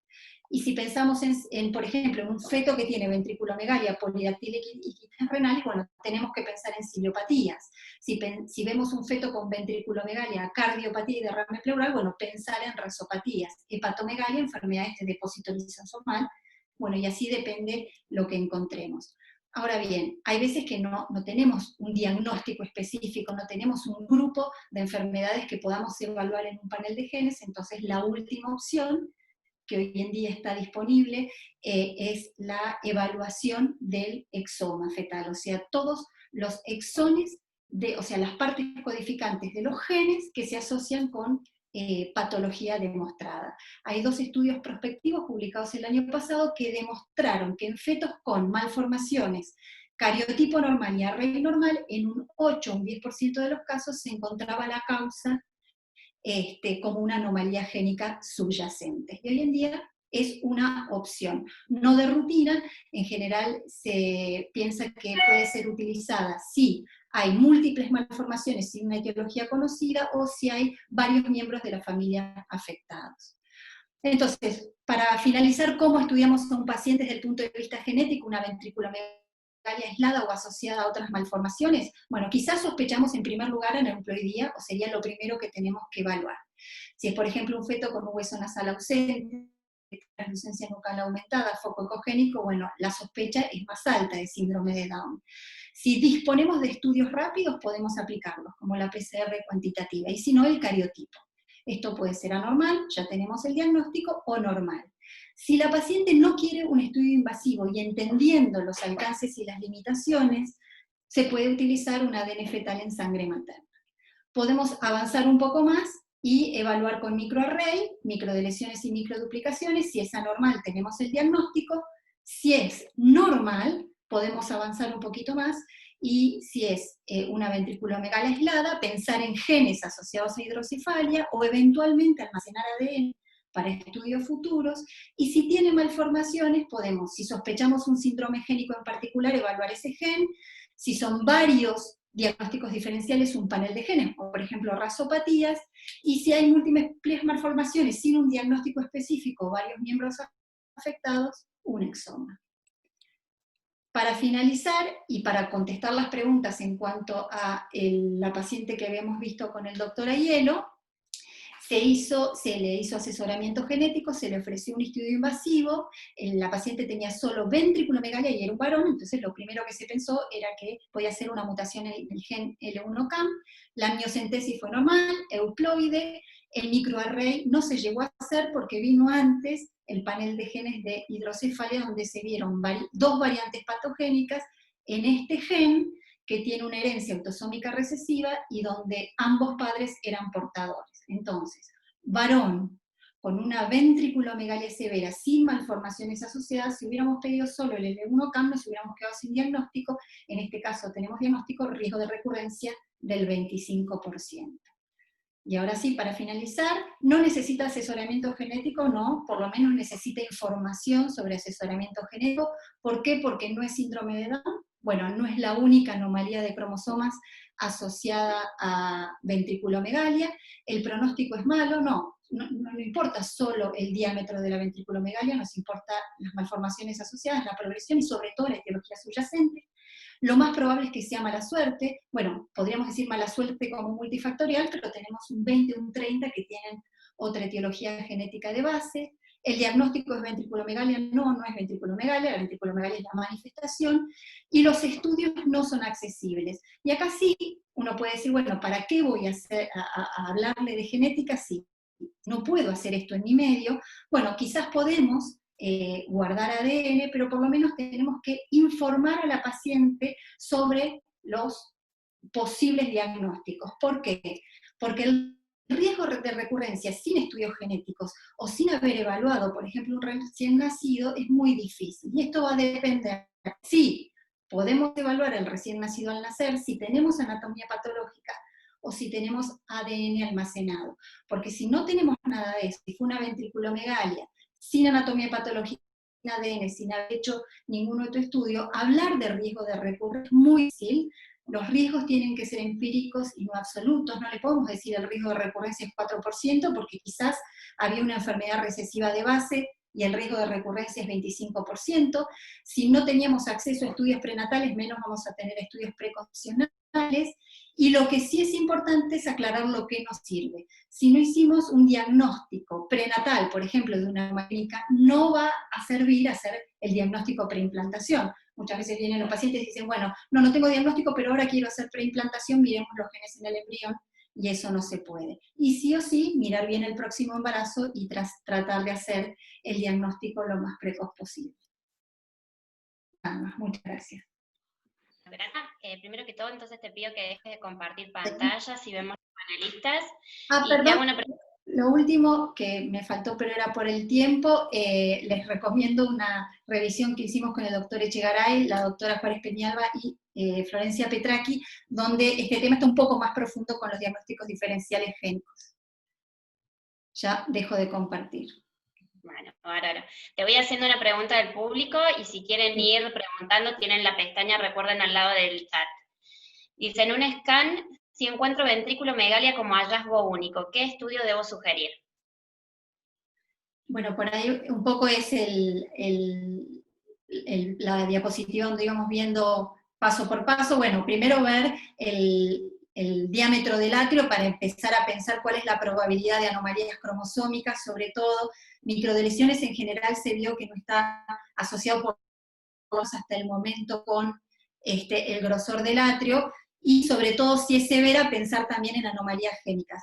Y si pensamos en, por ejemplo, en un feto que tiene ventriculomegalia, polidactilia y quitas renales, bueno, tenemos que pensar en ciliopatías. Si vemos un feto con ventriculomegalia, cardiopatía y derrame pleural, bueno, pensar en rasopatías, hepatomegalia, enfermedades de depósito lisosomal, bueno, y así depende lo que encontremos. Ahora bien, hay veces que no tenemos un diagnóstico específico, no tenemos un grupo de enfermedades que podamos evaluar en un panel de genes, entonces la última opción que hoy en día está disponible, es la evaluación del exoma fetal, o sea, todos los exones, o sea, las partes codificantes de los genes que se asocian con patología demostrada. Hay 2 estudios prospectivos publicados el año pasado que demostraron que en fetos con malformaciones, cariotipo normal y array normal, en un 8 o un 10% de los casos se encontraba la causa como una anomalía génica subyacente. Y hoy en día es una opción, no de rutina. En general se piensa que puede ser utilizada si hay múltiples malformaciones sin una etiología conocida, o si hay varios miembros de la familia afectados. Entonces, para finalizar, ¿cómo estudiamos a un paciente desde el punto de vista genético una ventriculomegalia aislada o asociada a otras malformaciones? Bueno, quizás sospechamos en primer lugar aneuploidía, o sería lo primero que tenemos que evaluar. Si es, por ejemplo, un feto con un hueso nasal ausente, translucencia nucal aumentada, foco ecogénico, bueno, la sospecha es más alta de síndrome de Down. Si disponemos de estudios rápidos, podemos aplicarlos, como la PCR cuantitativa, y si no, el cariotipo. Esto puede ser anormal, ya tenemos el diagnóstico, o normal. Si la paciente no quiere un estudio invasivo y entendiendo los alcances y las limitaciones, se puede utilizar un ADN fetal en sangre materna. Podemos avanzar un poco más y evaluar con microarray, microdeleciones y microduplicaciones. Si es anormal, tenemos el diagnóstico. Si es normal, podemos avanzar un poquito más, y si es una ventriculomegalia aislada, pensar en genes asociados a hidrocefalia, o eventualmente almacenar ADN para estudios futuros. Y si tiene malformaciones, podemos, si sospechamos un síndrome génico en particular, evaluar ese gen. Si son varios diagnósticos diferenciales un panel de genes, como por ejemplo rasopatías, y si hay múltiples malformaciones sin un diagnóstico específico o varios miembros afectados, un exoma. Para finalizar, y para contestar las preguntas en cuanto a la paciente que habíamos visto con el doctor Aiello, se le hizo asesoramiento genético, se le ofreció un estudio invasivo, la paciente tenía solo ventriculomegalia y era un varón, entonces lo primero que se pensó era que podía ser una mutación en el gen L1CAM, la miocentesis fue normal, euploide, el microarray no se llegó a hacer porque vino antes el panel de genes de hidrocefalia, donde se vieron dos variantes patogénicas en este gen, que tiene una herencia autosómica recesiva y donde ambos padres eran portadores. Entonces, varón con una ventriculomegalia severa sin malformaciones asociadas, si hubiéramos pedido solo el L1CAM, nos hubiéramos quedado sin diagnóstico. En este caso tenemos diagnóstico, riesgo de recurrencia del 25%. Y ahora sí, para finalizar, ¿no necesita asesoramiento genético? No, por lo menos necesita información sobre asesoramiento genético. ¿Por qué? Porque no es síndrome de Down. Bueno, no es la única anomalía de cromosomas asociada a ventriculomegalia. ¿El pronóstico es malo? No importa solo el diámetro de la ventriculomegalia, nos importa las malformaciones asociadas, la progresión y sobre todo la etiología subyacente. Lo más probable es que sea mala suerte, bueno, podríamos decir mala suerte como multifactorial, pero tenemos un 20, un 30 que tienen otra etiología genética de base. El diagnóstico es ventriculomegalia, no es ventriculomegalia, la ventriculomegalia es la manifestación, y los estudios no son accesibles. Y acá sí, uno puede decir, bueno, ¿para qué voy a hablarle de genética si no puedo hacer esto en mi medio? Bueno, quizás podemos guardar ADN, pero por lo menos tenemos que informar a la paciente sobre los posibles diagnósticos. ¿Por qué? Porque el riesgo de recurrencia sin estudios genéticos o sin haber evaluado, por ejemplo, un recién nacido, es muy difícil. Y esto va a depender, si podemos evaluar el recién nacido al nacer, si tenemos anatomía patológica, o si tenemos ADN almacenado. Porque si no tenemos nada de eso, si fue una ventriculomegalia, sin anatomía patológica, sin ADN, sin haber hecho ningún otro estudio, hablar de riesgo de recurrencia es muy difícil. Los riesgos tienen que ser empíricos y no absolutos. No le podemos decir el riesgo de recurrencia es 4%, porque quizás había una enfermedad recesiva de base y el riesgo de recurrencia es 25%. Si no teníamos acceso a estudios prenatales, menos vamos a tener estudios preconcepcionales. Y lo que sí es importante es aclarar lo que nos sirve. Si no hicimos un diagnóstico prenatal, por ejemplo, de una clínica, no va a servir hacer el diagnóstico preimplantación. Muchas veces vienen los pacientes y dicen, bueno, no tengo diagnóstico, pero ahora quiero hacer preimplantación, miremos los genes en el embrión, y eso no se puede. Y sí o sí, mirar bien el próximo embarazo y tratar de hacer el diagnóstico lo más precoz posible. Nada más, muchas gracias. Grana, primero que todo, entonces te pido que dejes de compartir pantalla si vemos los panelistas. Perdón, lo último que me faltó, pero era por el tiempo, les recomiendo una revisión que hicimos con el doctor Echegaray, la doctora Juárez Peñalba y Florencia Petracchi, donde este tema está un poco más profundo con los diagnósticos diferenciales génicos. Ya dejo de compartir. Bueno, ahora te voy haciendo una pregunta del público y si quieren ir preguntando tienen la pestaña, recuerden, al lado del chat. Dice, en un scan, si encuentro ventriculomegalia como hallazgo único, ¿qué estudio debo sugerir? Bueno, por ahí un poco es la diapositiva donde íbamos viendo paso por paso. Bueno, primero ver el diámetro del atrio para empezar a pensar cuál es la probabilidad de anomalías cromosómicas, sobre todo microdeleciones en general se vio que no está asociado por hasta el momento con el grosor del atrio, y sobre todo si es severa, pensar también en anomalías génicas.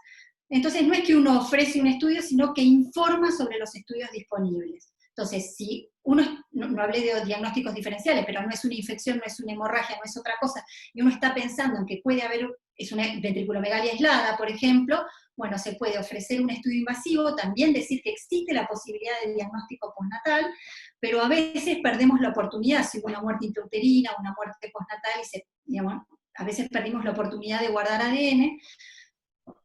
Entonces no es que uno ofrece un estudio, sino que informa sobre los estudios disponibles. Entonces, si uno, no hablé de diagnósticos diferenciales, pero no es una infección, no es una hemorragia, no es otra cosa, y uno está pensando en que puede haber, es una ventriculomegalia aislada, por ejemplo, bueno, se puede ofrecer un estudio invasivo, también decir que existe la posibilidad de diagnóstico postnatal, pero a veces perdemos la oportunidad, si hubo una muerte intrauterina, una muerte postnatal, a veces perdimos la oportunidad de guardar ADN.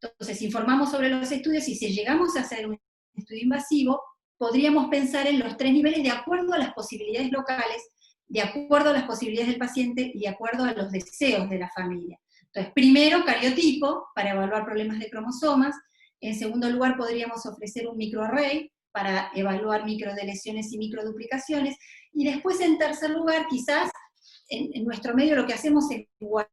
Entonces informamos sobre los estudios, y si llegamos a hacer un estudio invasivo, podríamos pensar en los 3 niveles de acuerdo a las posibilidades locales, de acuerdo a las posibilidades del paciente y de acuerdo a los deseos de la familia. Entonces, primero, cariotipo, para evaluar problemas de cromosomas. En segundo lugar, podríamos ofrecer un microarray para evaluar microdeleciones y microduplicaciones. Y después, en tercer lugar, quizás, en nuestro medio lo que hacemos es guardar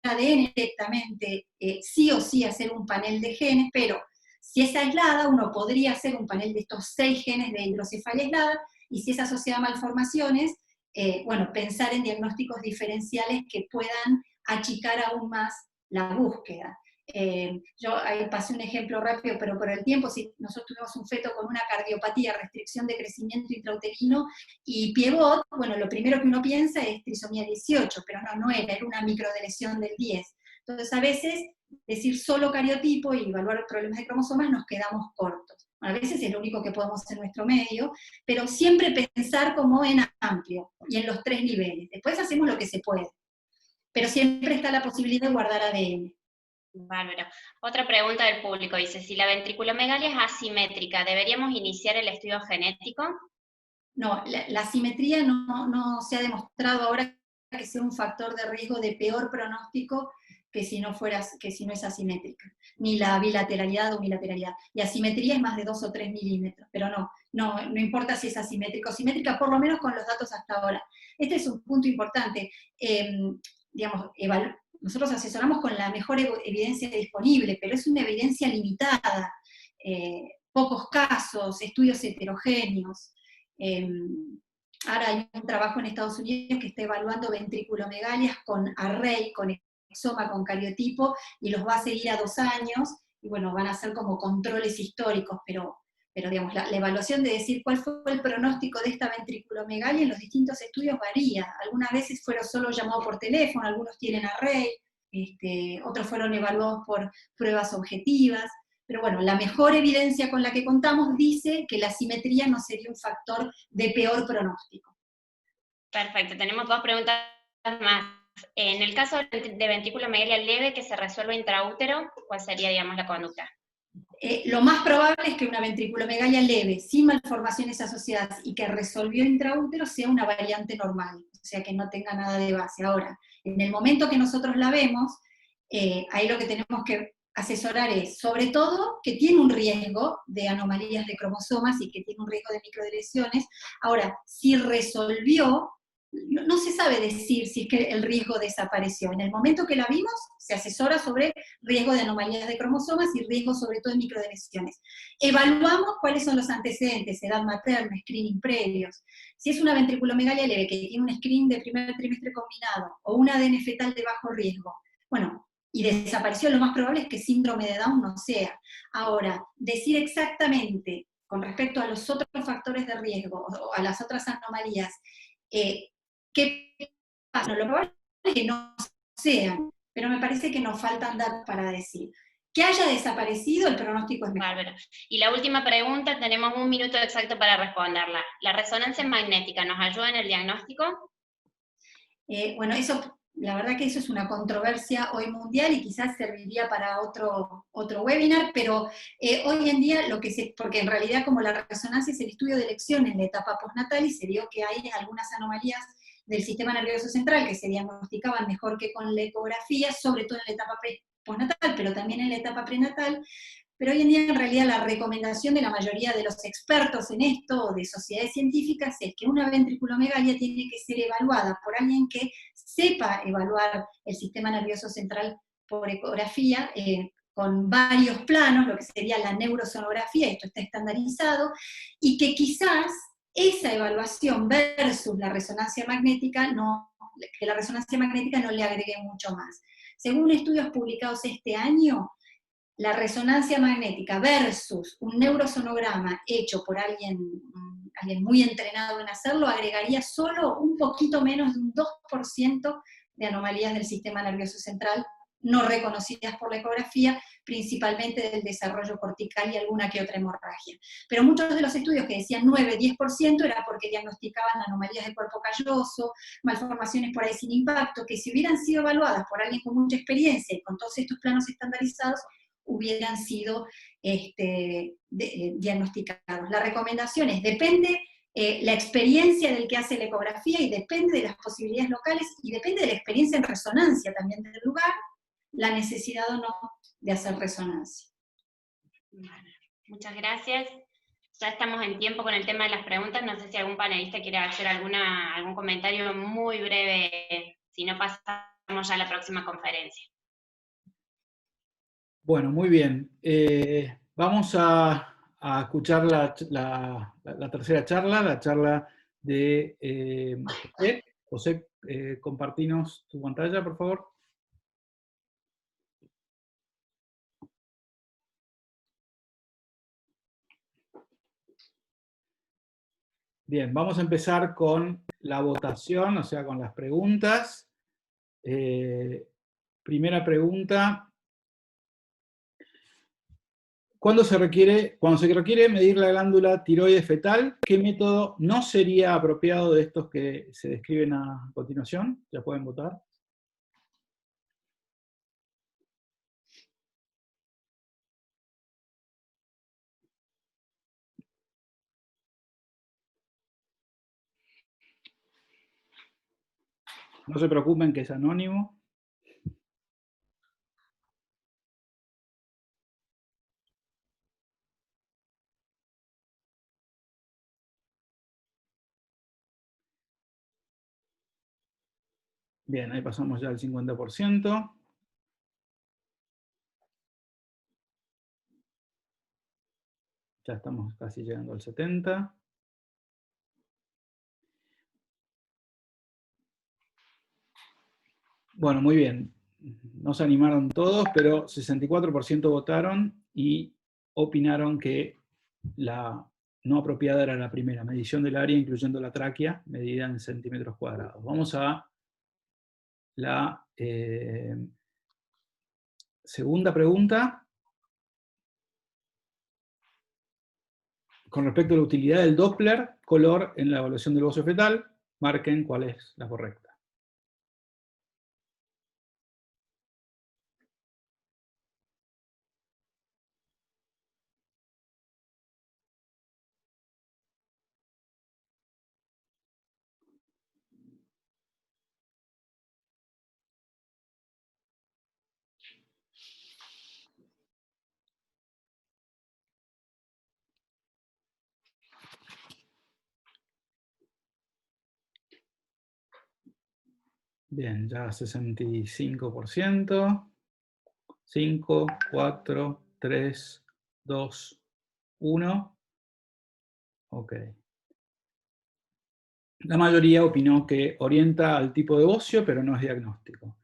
ADN directamente, sí o sí hacer un panel de genes, pero si es aislada, uno podría hacer un panel de estos 6 genes de hidrocefalia aislada, y si es asociada a malformaciones, bueno, pensar en diagnósticos diferenciales que puedan achicar aún más la búsqueda. Yo ahí pasé un ejemplo rápido, pero por el tiempo, si nosotros tuvimos un feto con una cardiopatía, restricción de crecimiento intrauterino y pivot, bueno, lo primero que uno piensa es trisomía 18, pero no era una microdeleción del 10. Entonces, a veces, decir solo cariotipo y evaluar problemas de cromosomas nos quedamos cortos. A veces es lo único que podemos hacer en nuestro medio, pero siempre pensar como en amplio y en los 3 niveles. Después hacemos lo que se puede, pero siempre está la posibilidad de guardar ADN. Bárbaro. Otra pregunta del público dice, si la ventriculomegalia es asimétrica, ¿deberíamos iniciar el estudio genético? No, la asimetría no se ha demostrado ahora que sea un factor de riesgo de peor pronóstico que si no es asimétrica, ni la bilateralidad o unilateralidad. Y asimetría es más de 2 o 3 milímetros, pero no importa si es asimétrica o simétrica, por lo menos con los datos hasta ahora. Este es un punto importante. Digamos, nosotros asesoramos con la mejor evidencia disponible, pero es una evidencia limitada, pocos casos, estudios heterogéneos. Ahora hay un trabajo en Estados Unidos que está evaluando ventriculomegalias con array, con exoma, con cariotipo, y los va a seguir a 2 años, y bueno, van a ser como controles históricos, pero digamos, la evaluación de decir cuál fue el pronóstico de esta ventriculomegalia en los distintos estudios varía. Algunas veces fueron solo llamados por teléfono, algunos tienen array, otros fueron evaluados por pruebas objetivas, pero bueno, la mejor evidencia con la que contamos dice que la asimetría no sería un factor de peor pronóstico. Perfecto, tenemos 2 preguntas más. En el caso de ventriculomegalia leve que se resuelve intraútero, ¿cuál sería, digamos, la conducta? Lo más probable es que una ventriculomegalia leve, sin malformaciones asociadas y que resolvió intraútero, sea una variante normal, o sea que no tenga nada de base. Ahora, en el momento que nosotros la vemos, ahí lo que tenemos que asesorar es, sobre todo, que tiene un riesgo de anomalías de cromosomas y que tiene un riesgo de microdeleciones. Ahora, si resolvió, no se sabe decir si es que el riesgo desapareció. En el momento que la vimos, se asesora sobre riesgo de anomalías de cromosomas y riesgo sobre todo de microdeleciones. Evaluamos cuáles son los antecedentes, edad materna, screening previos. Si es una ventriculomegalia leve que tiene un screening de primer trimestre combinado o un ADN fetal de bajo riesgo, bueno, y desapareció, lo más probable es que síndrome de Down no sea. Ahora, decir exactamente con respecto a los otros factores de riesgo o a las otras anomalías, ¿qué pasa? Lo probable es que no sean, pero me parece que nos faltan datos para decir. Que haya desaparecido, el pronóstico es mejor. Bárbaro. Y la última pregunta, tenemos 1 minuto exacto para responderla. ¿La resonancia magnética nos ayuda en el diagnóstico? Bueno, eso, la verdad que eso es una controversia hoy mundial y quizás serviría para otro webinar, pero hoy en día porque en realidad como la resonancia es el estudio de elección en la etapa postnatal y se vio que hay algunas anomalías del sistema nervioso central que se diagnosticaban mejor que con la ecografía, sobre todo en la etapa postnatal, pero también en la etapa prenatal. Pero hoy en día, en realidad, la recomendación de la mayoría de los expertos en esto, o de sociedades científicas, es que una ventriculomegalia tiene que ser evaluada por alguien que sepa evaluar el sistema nervioso central por ecografía, con varios planos, lo que sería la neurosonografía, esto está estandarizado, y que quizás esa evaluación versus la resonancia magnética, que la resonancia magnética no le agregue mucho más. Según estudios publicados este año, la resonancia magnética versus un neurosonograma hecho por alguien muy entrenado en hacerlo, agregaría solo un poquito menos de un 2% de anomalías del sistema nervioso central no reconocidas por la ecografía, principalmente del desarrollo cortical y alguna que otra hemorragia. Pero muchos de los estudios que decían 9-10% era porque diagnosticaban anomalías de cuerpo calloso, malformaciones por ahí sin impacto, que si hubieran sido evaluadas por alguien con mucha experiencia y con todos estos planos estandarizados, hubieran sido diagnosticados. La recomendación es, depende la experiencia del que hace la ecografía y depende de las posibilidades locales y depende de la experiencia en resonancia también del lugar, la necesidad o no de hacer resonancia. Bueno, muchas gracias. Ya estamos en tiempo con el tema de las preguntas. No sé si algún panelista quiere hacer algún comentario muy breve, si no pasamos ya a la próxima conferencia. Bueno, muy bien. Vamos a escuchar la tercera charla, la charla de José. José, compartinos tu pantalla, por favor. Bien, vamos a empezar con la votación, o sea, con las preguntas. Primera pregunta. Cuando se requiere medir la glándula tiroides fetal, ¿qué método no sería apropiado de estos que se describen a continuación? Ya pueden votar. No se preocupen que es anónimo. Bien, ahí pasamos ya al 50%. Ya estamos casi llegando al 70%. Bueno, muy bien. No se animaron todos, pero 64% votaron y opinaron que la no apropiada era la primera, medición del área incluyendo la tráquea, medida en centímetros cuadrados. Vamos a la segunda pregunta. Con respecto a la utilidad del Doppler color en la evaluación del bocio fetal, marquen cuál es la correcta. Bien, ya 65%. 5, 4, 3, 2, 1. Ok. La mayoría opinó que orienta al tipo de bocio, pero no es diagnóstico.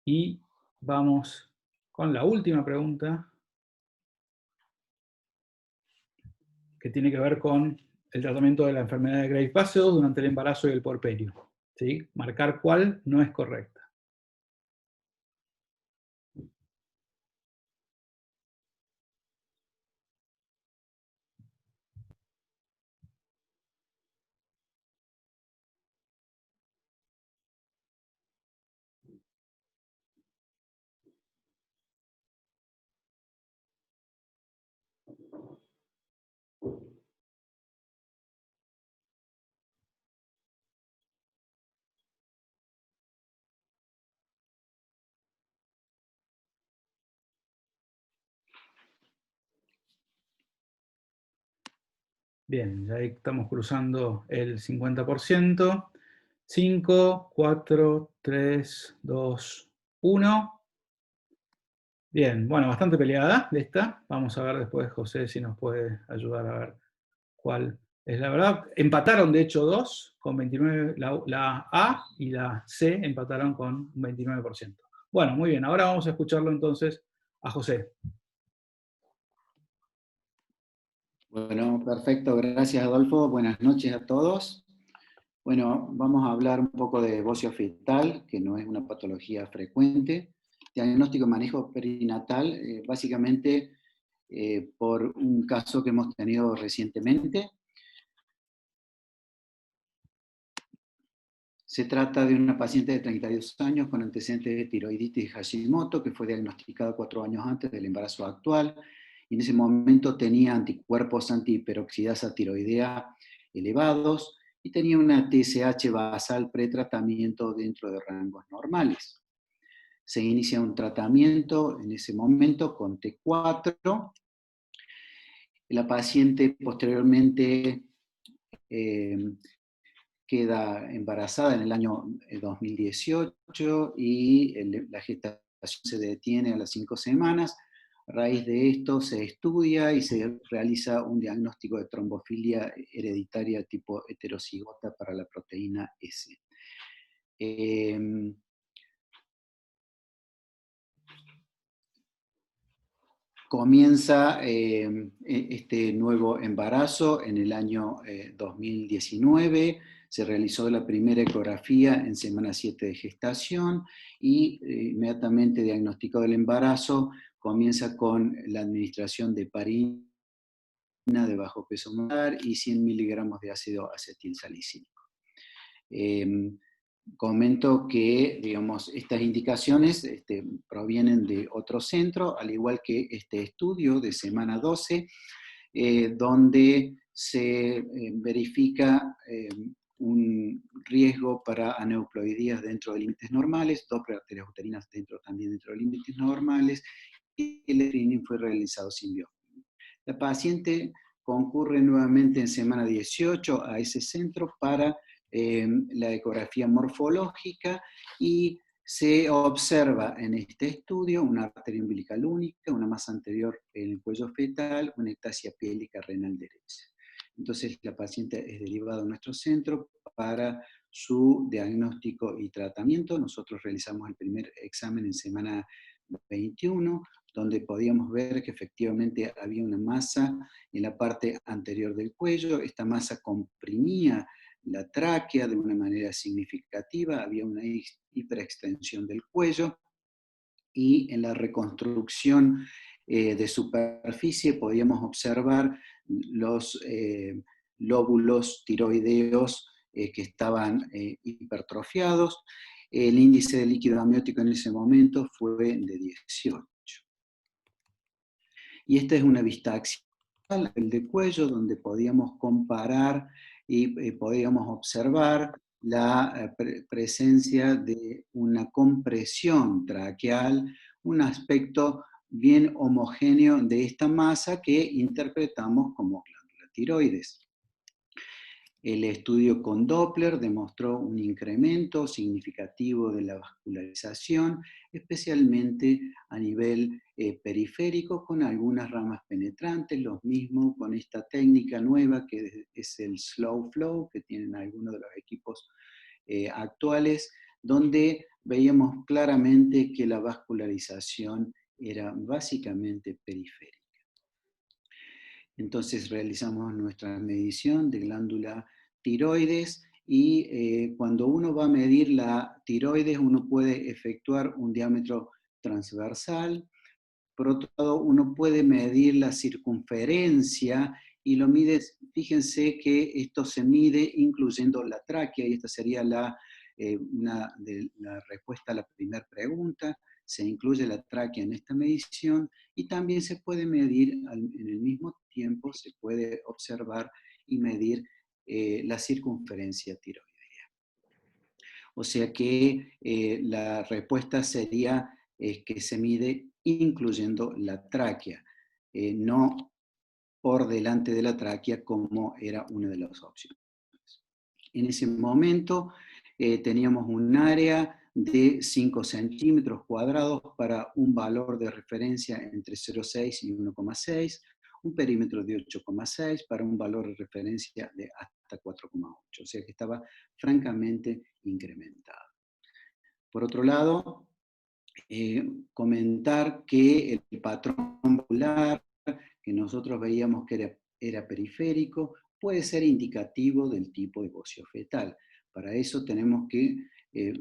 Y vamos con la última pregunta, que tiene que ver con el tratamiento de la enfermedad de Graves-Basedow durante el embarazo y el puerperio. ¿Sí? Marcar cuál no es correcta. Bien, ya ahí estamos cruzando el 50%. 5, 4, 3, 2, 1. Bien, bueno, bastante peleada esta. Vamos a ver después, José, si nos puede ayudar a ver cuál es la verdad. Empataron, de hecho, dos, con 29, la A y la C empataron con un 29%. Bueno, muy bien, ahora vamos a escucharlo entonces a José. Bueno, perfecto, gracias Adolfo, buenas noches a todos. Bueno, vamos a hablar un poco de bocio fetal, que no es una patología frecuente. Diagnóstico y manejo perinatal, básicamente por un caso que hemos tenido recientemente. Se trata de una paciente de 32 años con antecedentes de tiroiditis de Hashimoto, que fue diagnosticada 4 años antes del embarazo actual, y en ese momento tenía anticuerpos antihiperoxidasa tiroidea elevados, y tenía una TSH basal pretratamiento dentro de rangos normales. se inicia un tratamiento en ese momento con T4. La paciente posteriormente queda embarazada en el año 2018 y la gestación se detiene a las 5 semanas. A raíz de esto se estudia y se realiza un diagnóstico de trombofilia hereditaria tipo heterocigota para la proteína S. Comienza este nuevo embarazo en el año 2019, se realizó la primera ecografía en semana 7 de gestación y inmediatamente diagnosticado el embarazo, comienza con la administración de heparina de bajo peso molar y 100 miligramos de ácido acetilsalicílico. Comento que, digamos, estas indicaciones provienen de otro centro, al igual que este estudio de semana 12, donde se verifica un riesgo para aneuploidías dentro de límites normales, Doppler arterias uterinas también dentro de límites normales, y el screening fue realizado sin biopsia. La paciente concurre nuevamente en semana 18 a ese centro para la ecografía morfológica y se observa en este estudio una arteria umbilical única, una masa anterior en el cuello fetal, una ectasia piélica renal derecha. Entonces la paciente es derivada a nuestro centro para su diagnóstico y tratamiento. Nosotros realizamos el primer examen en semana 21, donde podíamos ver que efectivamente había una masa en la parte anterior del cuello. Esta masa comprimía la tráquea de una manera significativa, había una hiperextensión del cuello, y en la reconstrucción de superficie podíamos observar los lóbulos tiroideos que estaban hipertrofiados. El índice de líquido amniótico en ese momento fue de 18. Y esta es una vista axial del cuello, donde podíamos comparar y podíamos observar la presencia de una compresión traqueal, un aspecto bien homogéneo de esta masa que interpretamos como glándula tiroides. El estudio con Doppler demostró un incremento significativo de la vascularización, especialmente a nivel periférico, con algunas ramas penetrantes, lo mismo con esta técnica nueva que es el slow flow, que tienen algunos de los equipos actuales, donde veíamos claramente que la vascularización era básicamente periférica. Entonces realizamos nuestra medición de glándula tiroides y cuando uno va a medir la tiroides uno puede efectuar un diámetro transversal. Por otro lado, uno puede medir la circunferencia y lo mide, fíjense que esto se mide incluyendo la tráquea, y esta sería la respuesta a la primera pregunta. Se incluye la tráquea en esta medición y también se puede medir, en el mismo tiempo se puede observar y medir la circunferencia tiroidea. O sea que la respuesta sería que se mide incluyendo la tráquea, no por delante de la tráquea como era una de las opciones. En ese momento teníamos un área de 5 centímetros cuadrados para un valor de referencia entre 0,6 y 1,6, un perímetro de 8,6 para un valor de referencia de hasta 4,8, o sea que estaba francamente incrementado. Por otro lado, comentar que el patrón vascular que nosotros veíamos que era periférico puede ser indicativo del tipo de bocio fetal. Para eso tenemos que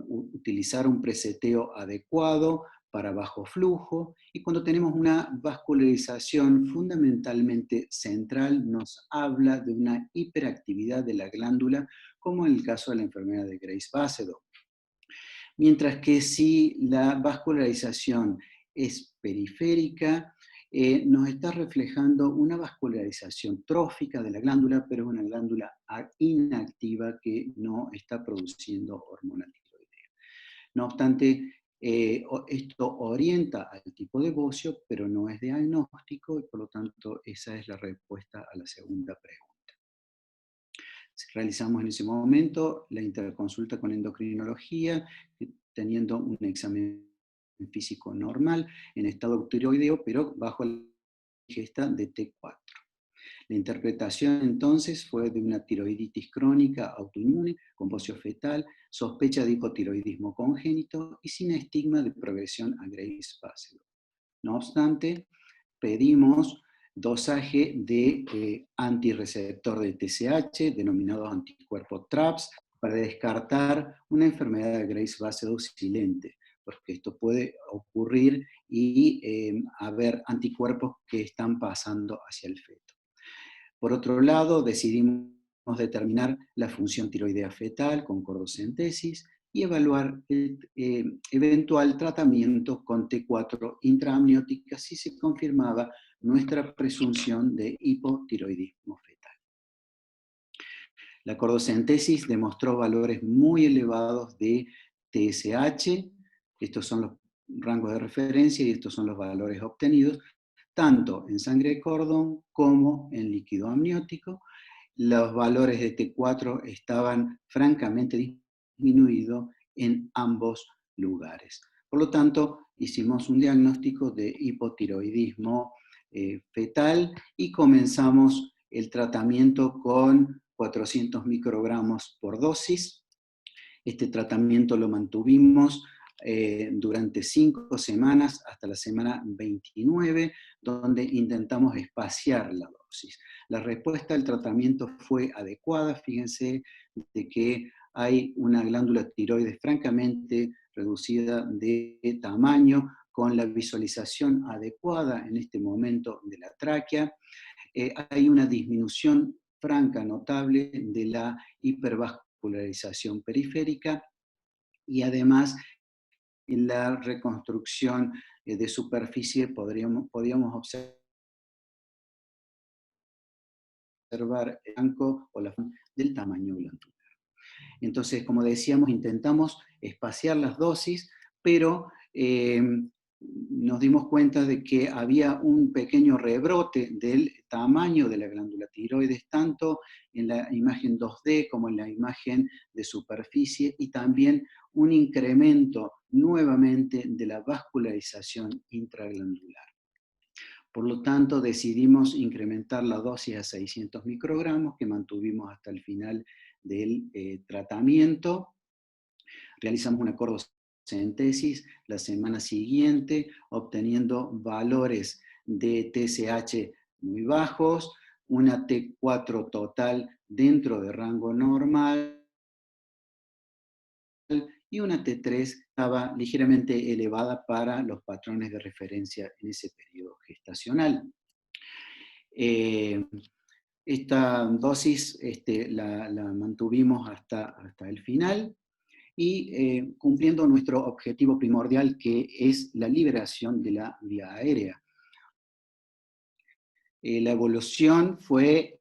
utilizar un preseteo adecuado para bajo flujo, y cuando tenemos una vascularización fundamentalmente central nos habla de una hiperactividad de la glándula, como en el caso de la enfermedad de Graves-Basedow. Mientras que si la vascularización es periférica, nos está reflejando una vascularización trófica de la glándula, pero es una glándula inactiva que no está produciendo hormona tiroidea. No obstante, Esto orienta al tipo de bocio, pero no es diagnóstico, y por lo tanto esa es la respuesta a la segunda pregunta. Realizamos en ese momento la interconsulta con endocrinología, teniendo un examen físico normal, en estado tiroideo, pero bajo la ingesta de T4. La interpretación entonces fue de una tiroiditis crónica autoinmune con bocio fetal, sospecha de hipotiroidismo congénito y sin estigma de progresión a Graves' bacillus. No obstante, pedimos dosaje de antirreceptor de TSH, denominado anticuerpo TRAPS, para descartar una enfermedad de Graves' bacillus silente, porque esto puede ocurrir y haber anticuerpos que están pasando hacia el feto. Por otro lado, decidimos determinar la función tiroidea fetal con cordocentesis y evaluar el eventual tratamiento con T4 intraamniótica si se confirmaba nuestra presunción de hipotiroidismo fetal. La cordocentesis demostró valores muy elevados de TSH, estos son los rangos de referencia y estos son los valores obtenidos, tanto en sangre de cordón como en líquido amniótico. Los valores de T4 estaban francamente disminuidos en ambos lugares. Por lo tanto, hicimos un diagnóstico de hipotiroidismo fetal y comenzamos el tratamiento con 400 microgramos por dosis. Este tratamiento lo mantuvimos durante 5 semanas hasta la semana 29, donde intentamos espaciar la dosis. La respuesta al tratamiento fue adecuada. Fíjense de que hay una glándula tiroides francamente reducida de tamaño, con la visualización adecuada en este momento de la tráquea. Hay una disminución franca, notable, de la hipervascularización periférica, y además en la reconstrucción de superficie podíamos observar el blanco o la del tamaño glandular. Entonces, como decíamos, intentamos espaciar las dosis, pero nos dimos cuenta de que había un pequeño rebrote del tamaño de la glándula tiroides, tanto en la imagen 2D como en la imagen de superficie, y también un incremento nuevamente de la vascularización intraglandular. Por lo tanto, decidimos incrementar la dosis a 600 microgramos, que mantuvimos hasta el final del tratamiento. Realizamos una cordocentesis la semana siguiente, obteniendo valores de TSH muy bajos, una T4 total dentro de rango normal, y una T3 estaba ligeramente elevada para los patrones de referencia en ese periodo gestacional. Esta dosis la mantuvimos hasta el final, y cumpliendo nuestro objetivo primordial, que es la liberación de la vía aérea. La evolución fue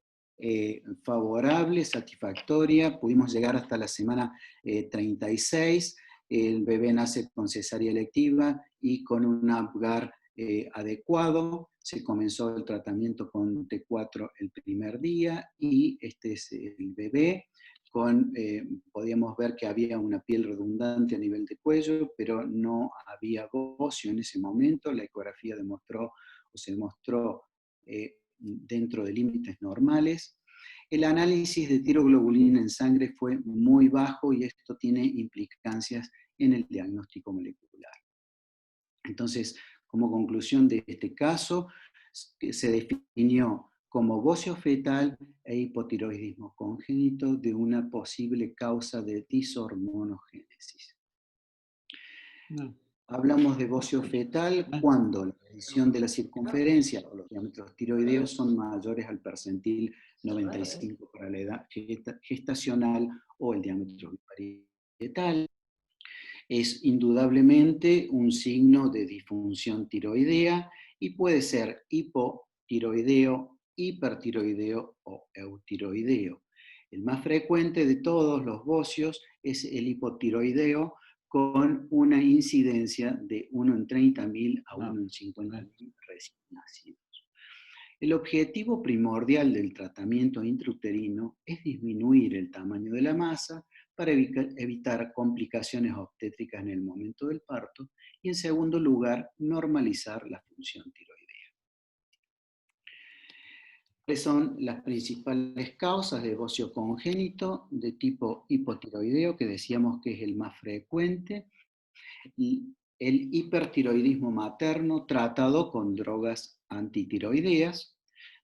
favorable, satisfactoria. Pudimos llegar hasta la semana 36, el bebé nace con cesárea electiva y con un Apgar adecuado. Se comenzó el tratamiento con T4 el primer día, y este es el bebé. Podíamos ver que había una piel redundante a nivel de cuello, pero no había bocio en ese momento. La ecografía se mostró dentro de límites normales. El análisis de tiroglobulina en sangre fue muy bajo, y esto tiene implicancias en el diagnóstico molecular. Entonces, como conclusión de este caso, se definió como bocio fetal e hipotiroidismo congénito de una posible causa de dishormonogénesis. No. Hablamos de bocio fetal cuando la medición de la circunferencia o los diámetros tiroideos son mayores al percentil 95 para la edad gestacional o el diámetro parietal. Es indudablemente un signo de disfunción tiroidea y puede ser hipotiroideo, hipertiroideo o eutiroideo. El más frecuente de todos los bocios es el hipotiroideo, con una incidencia de 1 en 30.000 a 1 en 50.000 recién nacidos. El objetivo primordial del tratamiento intrauterino es disminuir el tamaño de la masa para evitar complicaciones obstétricas en el momento del parto y, en segundo lugar, normalizar la función tiroidea. ¿Cuáles son las principales causas de bocio congénito de tipo hipotiroideo, que decíamos que es el más frecuente? El hipertiroidismo materno tratado con drogas antitiroideas.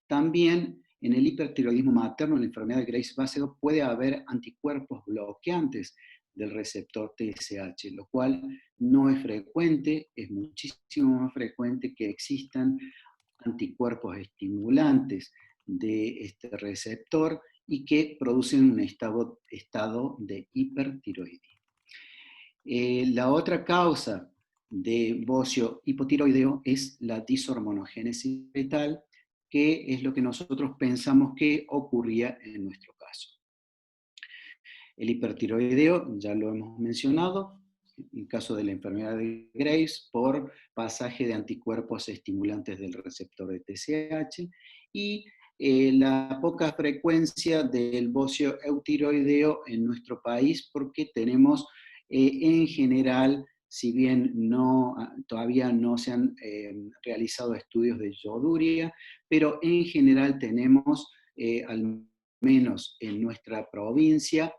También en el hipertiroidismo materno, en la enfermedad de Graves-Basedow, puede haber anticuerpos bloqueantes del receptor TSH, lo cual no es frecuente, es muchísimo más frecuente que existan anticuerpos estimulantes de este receptor y que producen un estado de hipertiroidismo. La otra causa de bocio hipotiroideo es la dishormonogénesis fetal, que es lo que nosotros pensamos que ocurría en nuestro caso. El hipertiroideo, ya lo hemos mencionado, en caso de la enfermedad de Graves, por pasaje de anticuerpos estimulantes del receptor de TSH, y la poca frecuencia del bocio eutiroideo en nuestro país, porque tenemos en general, si bien todavía no se han realizado estudios de yoduria, pero en general tenemos, al menos en nuestra provincia,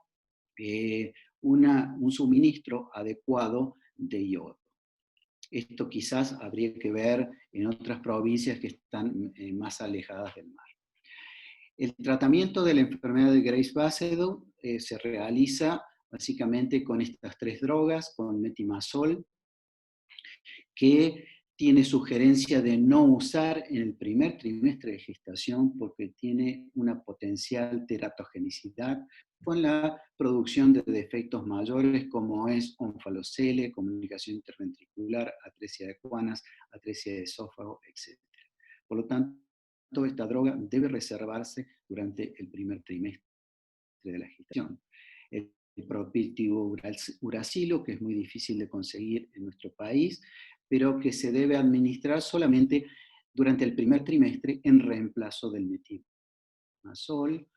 un suministro adecuado de yodo. Esto quizás habría que ver en otras provincias que están más alejadas del mar. El tratamiento de la enfermedad de Graves-Basedow se realiza básicamente con estas tres drogas, con metimazol, que tiene sugerencia de no usar en el primer trimestre de gestación porque tiene una potencial teratogenicidad con la producción de defectos mayores como es onfalocele, comunicación interventricular, atresia de Juanas, atresia de esófago, etc. Por lo tanto, esta droga debe reservarse durante el primer trimestre de la gestación. El propiltivo uracilo, que es muy difícil de conseguir en nuestro país, pero que se debe administrar solamente durante el primer trimestre en reemplazo del metimazol,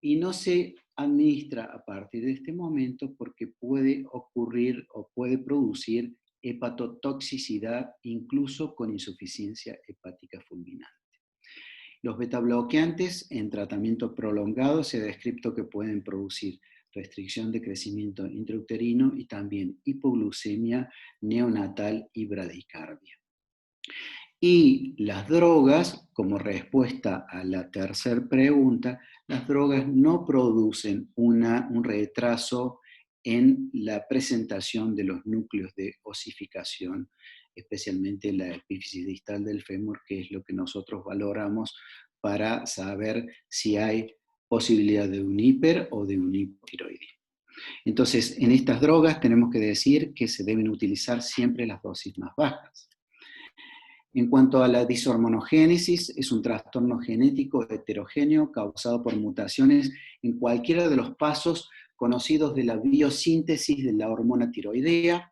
y no se administra a partir de este momento porque puede ocurrir o puede producir hepatotoxicidad, incluso con insuficiencia hepática fulminante. Los betabloqueantes en tratamiento prolongado se ha descrito que pueden producir restricción de crecimiento intrauterino y también hipoglucemia neonatal y bradicardia. Y las drogas, como respuesta a la tercera pregunta, las drogas no producen un retraso en la presentación de los núcleos de osificación, especialmente la epífisis distal del fémur, que es lo que nosotros valoramos para saber si hay posibilidad de un hiper o de un hipotiroidismo. Entonces, en estas drogas tenemos que decir que se deben utilizar siempre las dosis más bajas. En cuanto a la dishormonogénesis, es un trastorno genético heterogéneo causado por mutaciones en cualquiera de los pasos conocidos de la biosíntesis de la hormona tiroidea.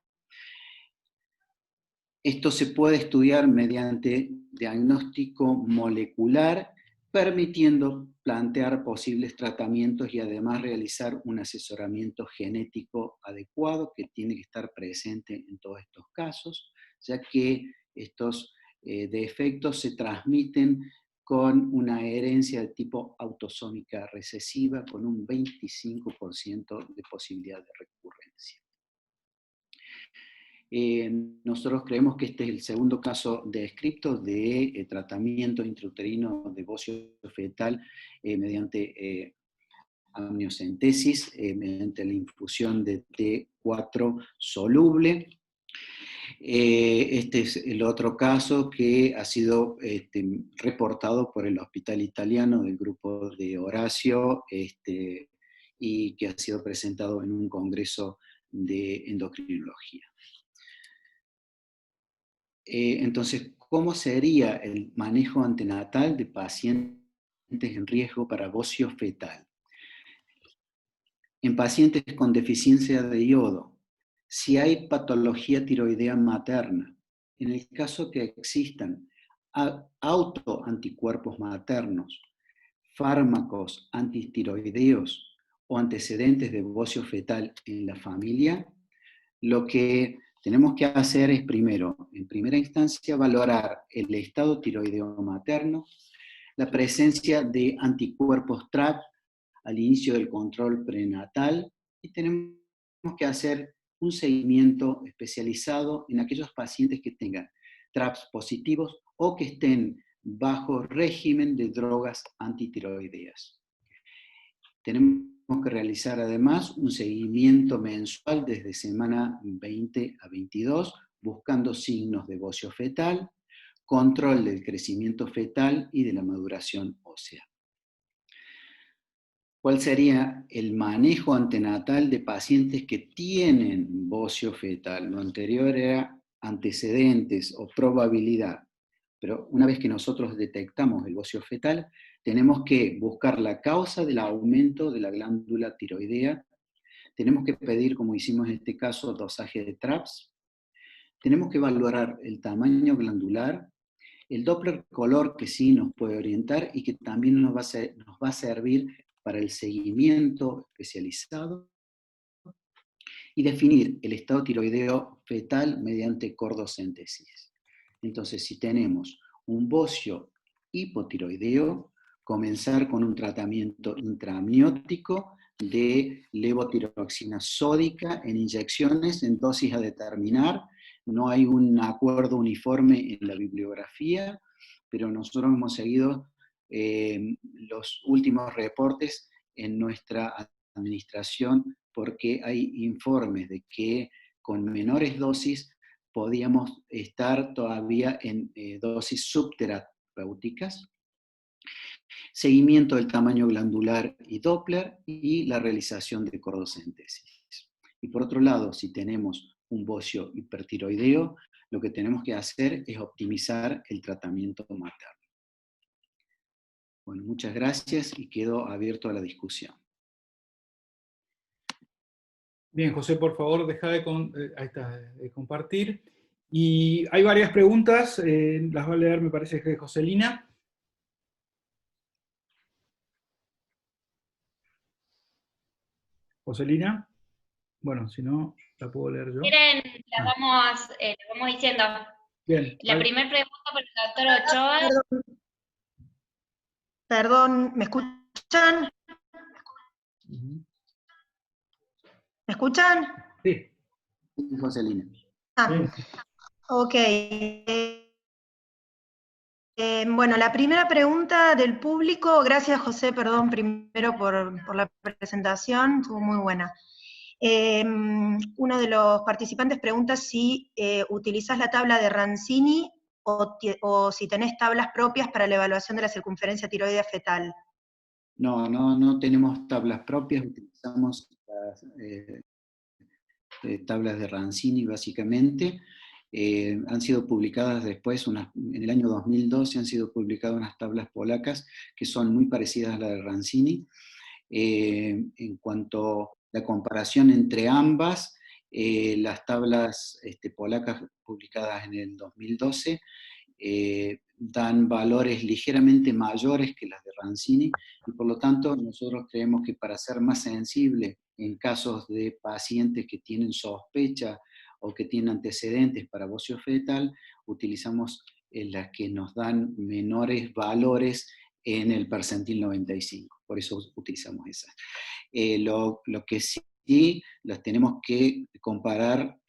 Esto se puede estudiar mediante diagnóstico molecular, permitiendo plantear posibles tratamientos y además realizar un asesoramiento genético adecuado que tiene que estar presente en todos estos casos, ya que estos defectos se transmiten con una herencia de tipo autosómica recesiva con un 25% de posibilidad de recurrencia. Nosotros creemos que este es el segundo caso descrito de tratamiento intrauterino de bocio fetal mediante amniocentesis, mediante la infusión de T4 soluble. Este es el otro caso que ha sido reportado por el Hospital Italiano del grupo de Horacio y que ha sido presentado en un congreso de endocrinología. Entonces, ¿cómo sería el manejo antenatal de pacientes en riesgo para bocio fetal? En pacientes con deficiencia de yodo, si hay patología tiroidea materna. En el caso que existan autoanticuerpos maternos, fármacos antitiroideos o antecedentes de bocio fetal en la familia, lo que tenemos que hacer es primero, en primera instancia, valorar el estado tiroideo materno, la presencia de anticuerpos TRAP al inicio del control prenatal, y tenemos que hacer un seguimiento especializado en aquellos pacientes que tengan TRAPs positivos o que estén bajo régimen de drogas antitiroideas. Tenemos que realizar además un seguimiento mensual desde semana 20 a 22, buscando signos de bocio fetal, control del crecimiento fetal y de la maduración ósea. ¿Cuál sería el manejo antenatal de pacientes que tienen bocio fetal? Lo anterior era antecedentes o probabilidad, pero una vez que nosotros detectamos el bocio fetal, tenemos que buscar la causa del aumento de la glándula tiroidea, tenemos que pedir, como hicimos en este caso, dosaje de TRAPS, tenemos que valorar el tamaño glandular, el Doppler color que sí nos puede orientar y que también nos va a servir para el seguimiento especializado, y definir el estado tiroideo fetal mediante cordocéntesis. Entonces, si tenemos un bocio hipotiroideo, comenzar con un tratamiento intraamniótico de levotiroxina sódica en inyecciones en dosis a determinar. No hay un acuerdo uniforme en la bibliografía, pero nosotros hemos seguido los últimos reportes en nuestra administración, porque hay informes de que con menores dosis podíamos estar todavía en dosis subterapéuticas. Seguimiento del tamaño glandular y Doppler y la realización de cordocéntesis. Y por otro lado, si tenemos un bocio hipertiroideo, lo que tenemos que hacer es optimizar el tratamiento materno. Bueno, muchas gracias y quedo abierto a la discusión. Bien, José, por favor, deja de compartir. Y hay varias preguntas, las va a leer, me parece que Joselina. Joselina, bueno, si no, la puedo leer yo. Miren, las vamos diciendo. Bien. La primera pregunta por el doctor Ochoa. Perdón, ¿me escuchan? ¿Me escuchan? Sí. Joselina. Ok. Bueno, la primera pregunta del público, gracias José, perdón, primero por la presentación, estuvo muy buena. Uno de los participantes pregunta si utilizás la tabla de Rancini o si tenés tablas propias para la evaluación de la circunferencia tiroidea fetal. No tenemos tablas propias, utilizamos las tablas de Rancini básicamente. Han sido publicadas después, en el año 2012 han sido publicadas unas tablas polacas que son muy parecidas a las de Rancini. En cuanto a la comparación entre ambas, las tablas polacas publicadas en el 2012 dan valores ligeramente mayores que las de Rancini, y por lo tanto nosotros creemos que para ser más sensible en casos de pacientes que tienen sospecha o que tienen antecedentes para bocio fetal, utilizamos las que nos dan menores valores en el percentil 95, por eso utilizamos esas. Lo que sí las tenemos que comparar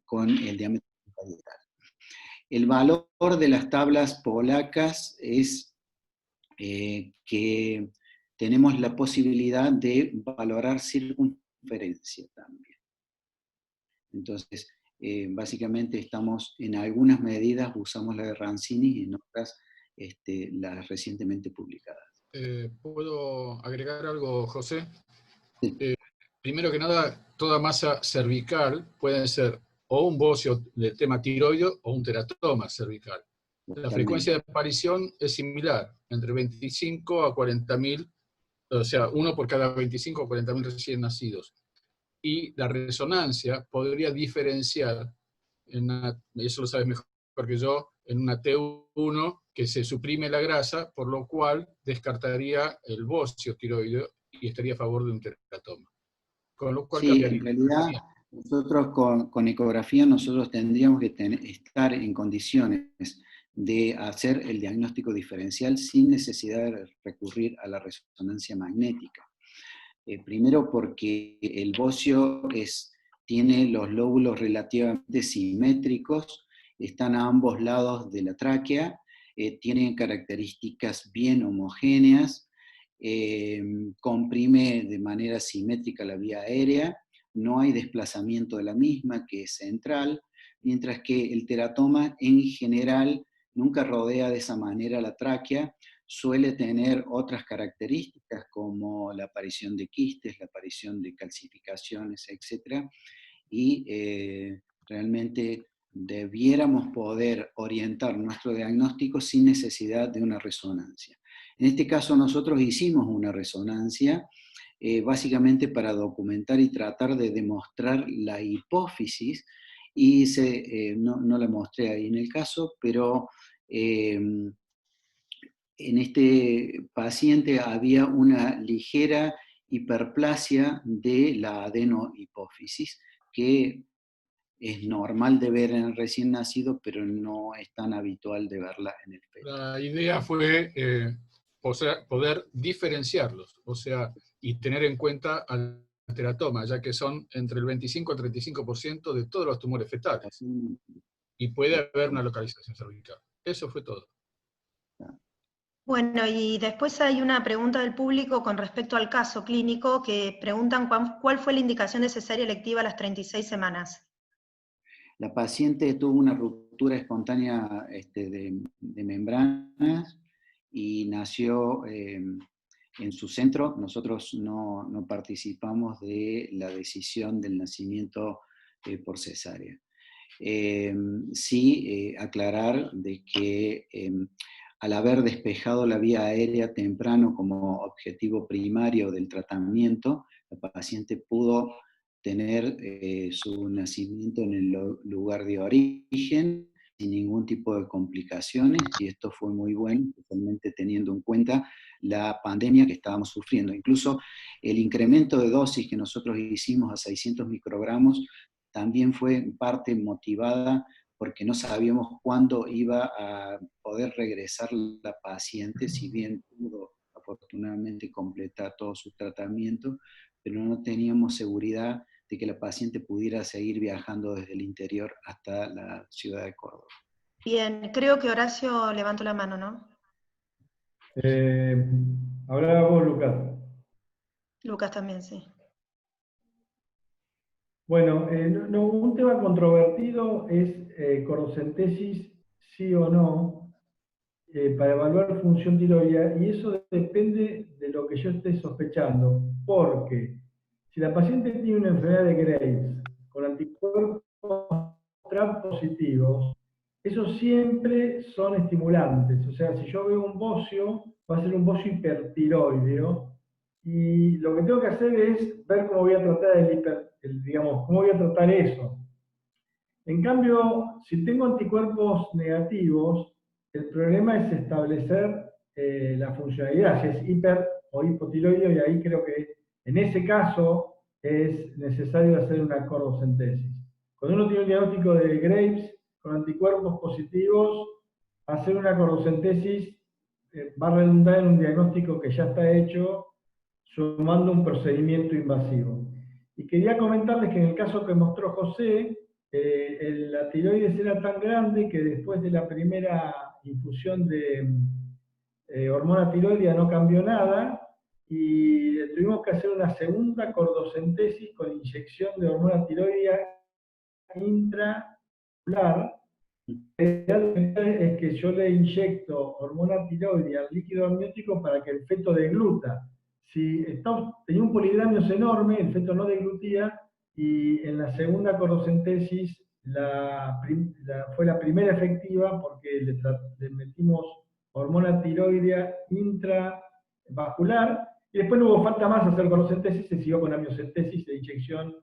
con el diámetro parietal. El valor de las tablas polacas es que tenemos la posibilidad de valorar circunferencia también. Entonces, básicamente estamos, en algunas medidas usamos la de Rancini y en otras las recientemente publicadas. ¿Puedo agregar algo, José? Sí. Primero que nada, toda masa cervical puede ser o un bocio del tema tiroideo o un teratoma cervical. La frecuencia de aparición es similar, entre 25 a 40.000, o sea, uno por cada 25 o 40.000 recién nacidos. y la resonancia podría diferenciar, y eso lo sabes mejor que yo, en una T1 que se suprime la grasa, por lo cual descartaría el bocio tiroideo y estaría a favor de un teratoma. Con lo cual Sí, cambiaría. en realidad nosotros con ecografía nosotros tendríamos que estar en condiciones de hacer el diagnóstico diferencial sin necesidad de recurrir a la resonancia magnética. Primero porque el bocio tiene los lóbulos relativamente simétricos, están a ambos lados de la tráquea, tienen características bien homogéneas, comprime de manera simétrica la vía aérea, no hay desplazamiento de la misma, que es central, mientras que el teratoma en general nunca rodea de esa manera la tráquea, suele tener otras características como la aparición de quistes, la aparición de calcificaciones, etc. Y realmente debiéramos poder orientar nuestro diagnóstico sin necesidad de una resonancia. En este caso nosotros hicimos una resonancia básicamente para documentar y tratar de demostrar la hipófisis, y no la mostré ahí en el caso, pero en este paciente había una ligera hiperplasia de la adenohipófisis, que es normal de ver en el recién nacido, pero no es tan habitual de verla en el feto. La idea fue poder diferenciarlos, o sea, y tener en cuenta al teratoma, ya que son entre el 25 al 35% de todos los tumores fetales. Y puede haber una localización cervical. Eso fue todo. Bueno, y después hay una pregunta del público con respecto al caso clínico, que preguntan cuál fue la indicación de cesárea electiva a las 36 semanas. La paciente tuvo una ruptura espontánea de membranas y nació en su centro. Nosotros no participamos de la decisión del nacimiento por cesárea. Sí, aclarar de que al haber despejado la vía aérea temprano como objetivo primario del tratamiento, la paciente pudo tener su nacimiento en el lugar de origen sin ningún tipo de complicaciones, y esto fue muy bueno, especialmente teniendo en cuenta la pandemia que estábamos sufriendo. Incluso el incremento de dosis que nosotros hicimos a 600 microgramos también fue en parte motivada porque no sabíamos cuándo iba a poder regresar la paciente, si bien pudo afortunadamente completar todo su tratamiento, pero no teníamos seguridad de que la paciente pudiera seguir viajando desde el interior hasta la ciudad de Córdoba. Bien, creo que Horacio levantó la mano, ¿no? Hablaba vos, Lucas. Lucas también, sí. Bueno, un tema controvertido es cordocentesis, sí o no, para evaluar función tiroidea, y eso depende de lo que yo esté sospechando, porque si la paciente tiene una enfermedad de Graves con anticuerpos TRAP positivos, esos siempre son estimulantes. O sea, si yo veo un bocio, va a ser un bocio hipertiroideo, y lo que tengo que hacer es ver cómo voy a tratar cómo voy a tratar eso. En cambio, si tengo anticuerpos negativos, el problema es establecer la funcionalidad, si es hiper o hipotiroideo, y ahí creo que en ese caso es necesario hacer una cordocentesis. Cuando uno tiene un diagnóstico de Graves con anticuerpos positivos, hacer una cordocentesis va a redundar en un diagnóstico que ya está hecho, sumando un procedimiento invasivo. Y quería comentarles que en el caso que mostró José, la tiroides era tan grande que después de la primera infusión de hormona tiroidea no cambió nada, y tuvimos que hacer una segunda cordocentesis con inyección de hormona tiroidea intraocular. La realidad es que yo le inyecto hormona tiroidea al líquido amniótico para que el feto degluta. Si tenía un polidramios enorme, el feto no deglutía, y en la segunda cordocentesis fue la primera efectiva porque le metimos hormona tiroidea intravascular, y después no hubo falta más hacer cordocentesis, se siguió con amniocentesis de inyección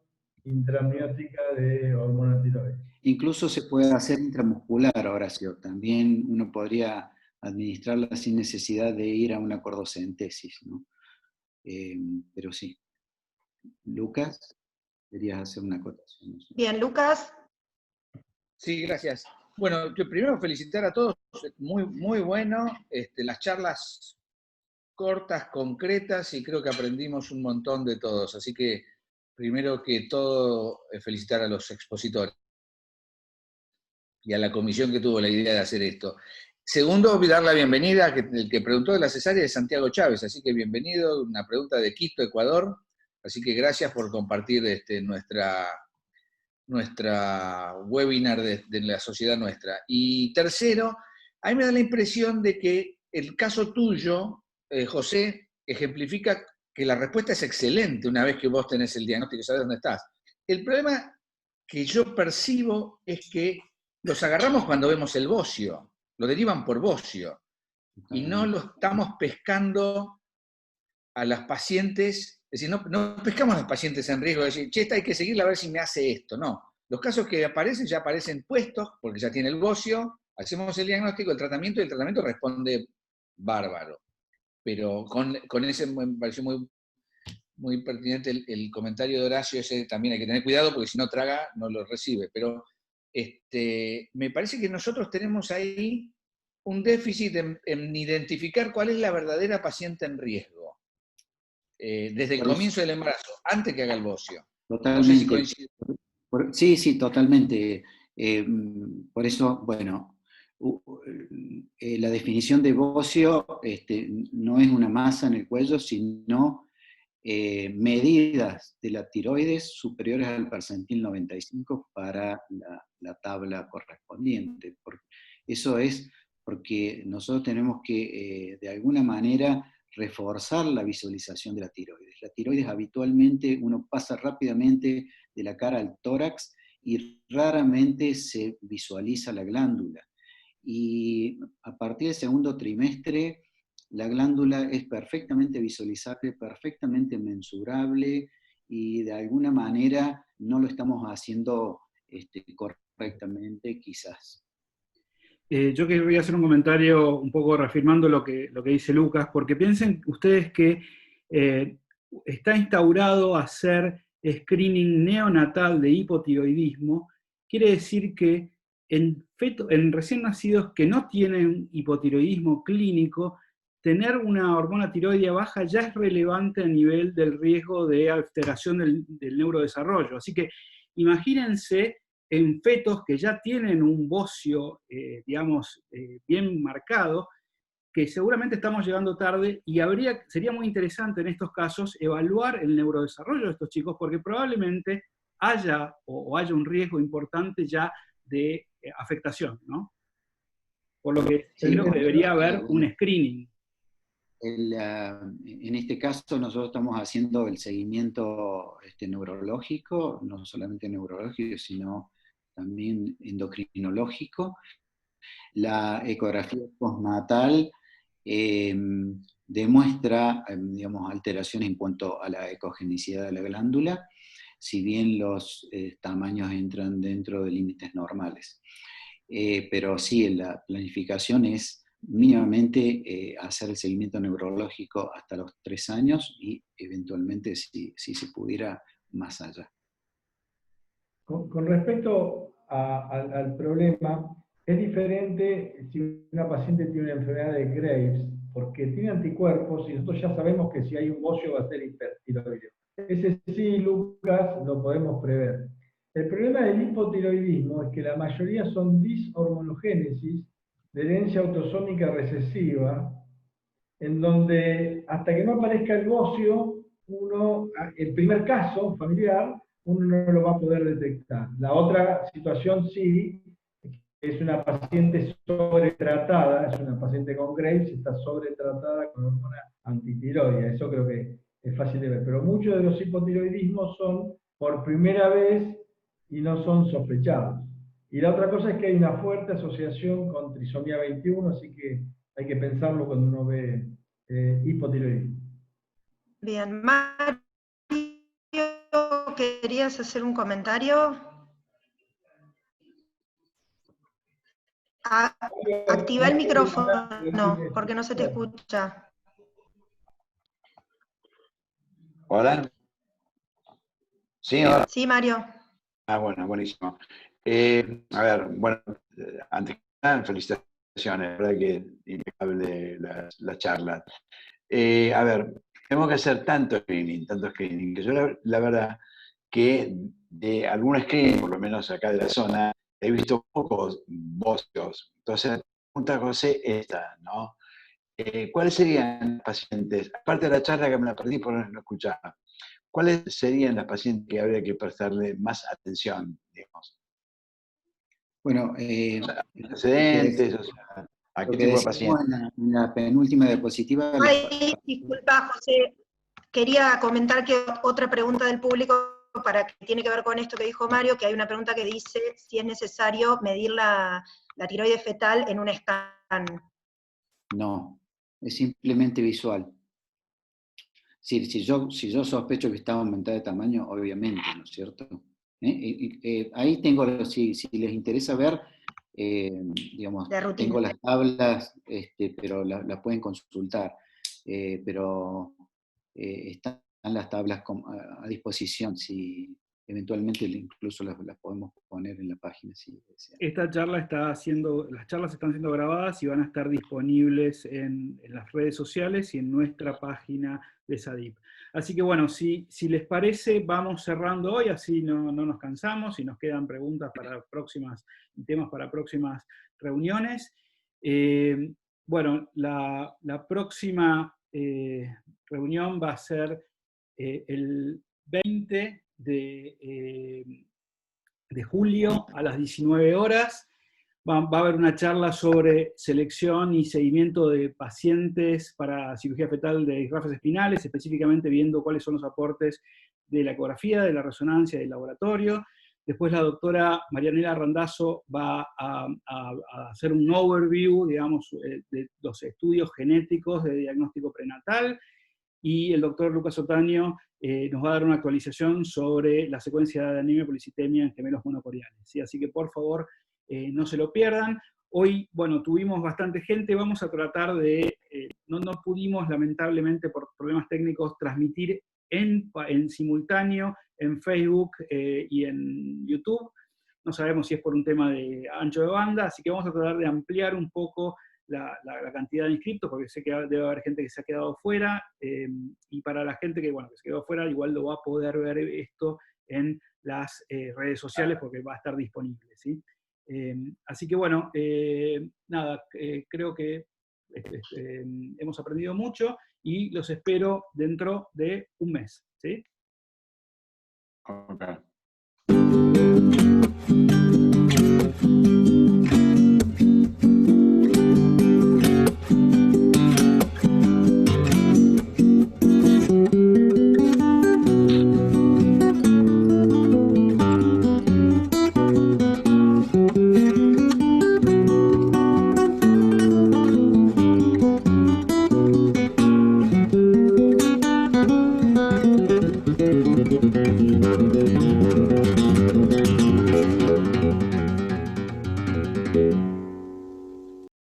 intraamniótica de hormona tiroides. Incluso se puede hacer intramuscular, Horacio. También uno podría administrarla sin necesidad de ir a una cordocentesis, ¿no? Pero sí. Lucas, querías hacer una acotación. Bien, Lucas. Sí, gracias. Bueno, yo primero felicitar a todos, muy bueno, las charlas cortas, concretas, y creo que aprendimos un montón de todos, así que primero que todo felicitar a los expositores y a la comisión que tuvo la idea de hacer esto. Segundo, dar la bienvenida, el que preguntó de la cesárea es Santiago Chávez, así que bienvenido, una pregunta de Quito, Ecuador, así que gracias por compartir nuestra webinar de la sociedad nuestra. Y tercero, a mí me da la impresión de que el caso tuyo, José, ejemplifica que la respuesta es excelente una vez que vos tenés el diagnóstico y sabés dónde estás. El problema que yo percibo es que los agarramos cuando vemos el bocio, lo derivan por bocio, y no lo estamos pescando a las pacientes, es decir, no pescamos a los pacientes en riesgo de decir, che, esta hay que seguirla a ver si me hace esto, no. Los casos que aparecen ya aparecen puestos, porque ya tiene el bocio, hacemos el diagnóstico, el tratamiento, y el tratamiento responde bárbaro. Pero con ese me pareció muy pertinente el comentario de Horacio, ese también hay que tener cuidado, porque si no traga, no lo recibe. Pero me parece que nosotros tenemos ahí un déficit en identificar cuál es la verdadera paciente en riesgo, desde el comienzo del embarazo, antes que haga el bocio. Totalmente. No sé si coincide. Sí, totalmente. Por eso, bueno, la definición de bocio no es una masa en el cuello, sino medidas de la tiroides superiores al percentil 95 para la tabla correspondiente. Eso es porque nosotros tenemos que, de alguna manera, reforzar la visualización de la tiroides. La tiroides habitualmente uno pasa rápidamente de la cara al tórax y raramente se visualiza la glándula. Y a partir del segundo trimestre, la glándula es perfectamente visualizable, perfectamente mensurable, y de alguna manera no lo estamos haciendo correctamente quizás. Yo quería hacer un comentario un poco reafirmando lo que dice Lucas, porque piensen ustedes que está instaurado hacer screening neonatal de hipotiroidismo. Quiere decir que en recién nacidos que no tienen hipotiroidismo clínico, tener una hormona tiroidea baja ya es relevante a nivel del riesgo de alteración del neurodesarrollo. Así que imagínense en fetos que ya tienen un bocio, digamos, bien marcado, que seguramente estamos llegando tarde, y sería muy interesante en estos casos evaluar el neurodesarrollo de estos chicos, porque probablemente haya un riesgo importante ya de afectación, ¿no? Por lo que creo que debería haber un screening. En este caso nosotros estamos haciendo el seguimiento neurológico, no solamente neurológico, sino también endocrinológico. La ecografía postnatal demuestra, digamos, alteraciones en cuanto a la ecogenicidad de la glándula, si bien los tamaños entran dentro de límites normales. Pero sí, la planificación es mínimamente hacer el seguimiento neurológico hasta los 3 años y eventualmente, si se pudiera, más allá. Con respecto al problema, es diferente si una paciente tiene una enfermedad de Graves, porque tiene anticuerpos y nosotros ya sabemos que si hay un bocio va a ser hipertiroideo. Ese sí, Lucas, lo podemos prever. El problema del hipotiroidismo es que la mayoría son dishormonogénesis de herencia autosómica recesiva, en donde hasta que no aparezca el bocio, el primer caso familiar, uno no lo va a poder detectar. La otra situación sí, es una paciente sobretratada, es una paciente con Graves, está sobretratada con hormona antitiroidea, eso creo que es fácil de ver. Pero muchos de los hipotiroidismos son por primera vez y no son sospechados. Y la otra cosa es que hay una fuerte asociación con trisomía 21, así que hay que pensarlo cuando uno ve hipotiroidismo. Bien, Mario ¿querías hacer un comentario? Activa el micrófono, porque no se te escucha. ¿Hola? Sí, hola. Sí, Mario. Bueno, buenísimo. A ver, bueno, antes que nada, felicitaciones, la verdad que impecable la charla. A ver, tenemos que hacer tanto screening, que yo la verdad que de algún screening, por lo menos acá de la zona, he visto pocos bocios. Entonces, la pregunta, José, es esta, ¿no? ¿Cuáles serían los pacientes, aparte de la charla que me la perdí por no escuchar, cuáles serían las pacientes que habría que prestarle más atención, digamos? Bueno, antecedentes, o sea, ¿a qué tipo de pacientes? En la penúltima diapositiva. Ay, disculpa, José. Quería comentar que otra pregunta del público que tiene que ver con esto que dijo Mario, que hay una pregunta que dice si es necesario medir la tiroides fetal en un scan. No, es simplemente visual. Si yo sospecho que está aumentada de tamaño, obviamente, ¿no es cierto? Ahí tengo, si les interesa ver, digamos, tengo las tablas, pero las pueden consultar, pero están las tablas a disposición, si eventualmente incluso las podemos poner en la página. Si desean. Las charlas están siendo grabadas y van a estar disponibles en las redes sociales y en nuestra página de SADIP. Así que bueno, si les parece, vamos cerrando hoy, así no nos cansamos y nos quedan preguntas para próximas y temas para próximas reuniones. Bueno, la próxima reunión va a ser el 20 de julio a las 19 horas. Va a haber una charla sobre selección y seguimiento de pacientes para cirugía fetal de disrafes espinales, específicamente viendo cuáles son los aportes de la ecografía, de la resonancia, del laboratorio. Después la doctora Marianela Randazzo va a hacer un overview, digamos, de los estudios genéticos de diagnóstico prenatal, y el doctor Lucas Otaño nos va a dar una actualización sobre la secuencia de anemia policitemia en gemelos monocoriales, ¿sí? Así que por favor, no se lo pierdan. Hoy, bueno, tuvimos bastante gente, vamos a tratar de, no pudimos lamentablemente por problemas técnicos transmitir en simultáneo en Facebook y en YouTube. No sabemos si es por un tema de ancho de banda, así que vamos a tratar de ampliar un poco la cantidad de inscriptos, porque sé que debe haber gente que se ha quedado fuera, y para la gente que se quedó fuera, igual lo va a poder ver esto en las redes sociales, porque va a estar disponible, ¿sí? Así que bueno, nada, creo que hemos aprendido mucho, y los espero dentro de un mes, ¿sí? Okay. Thank you.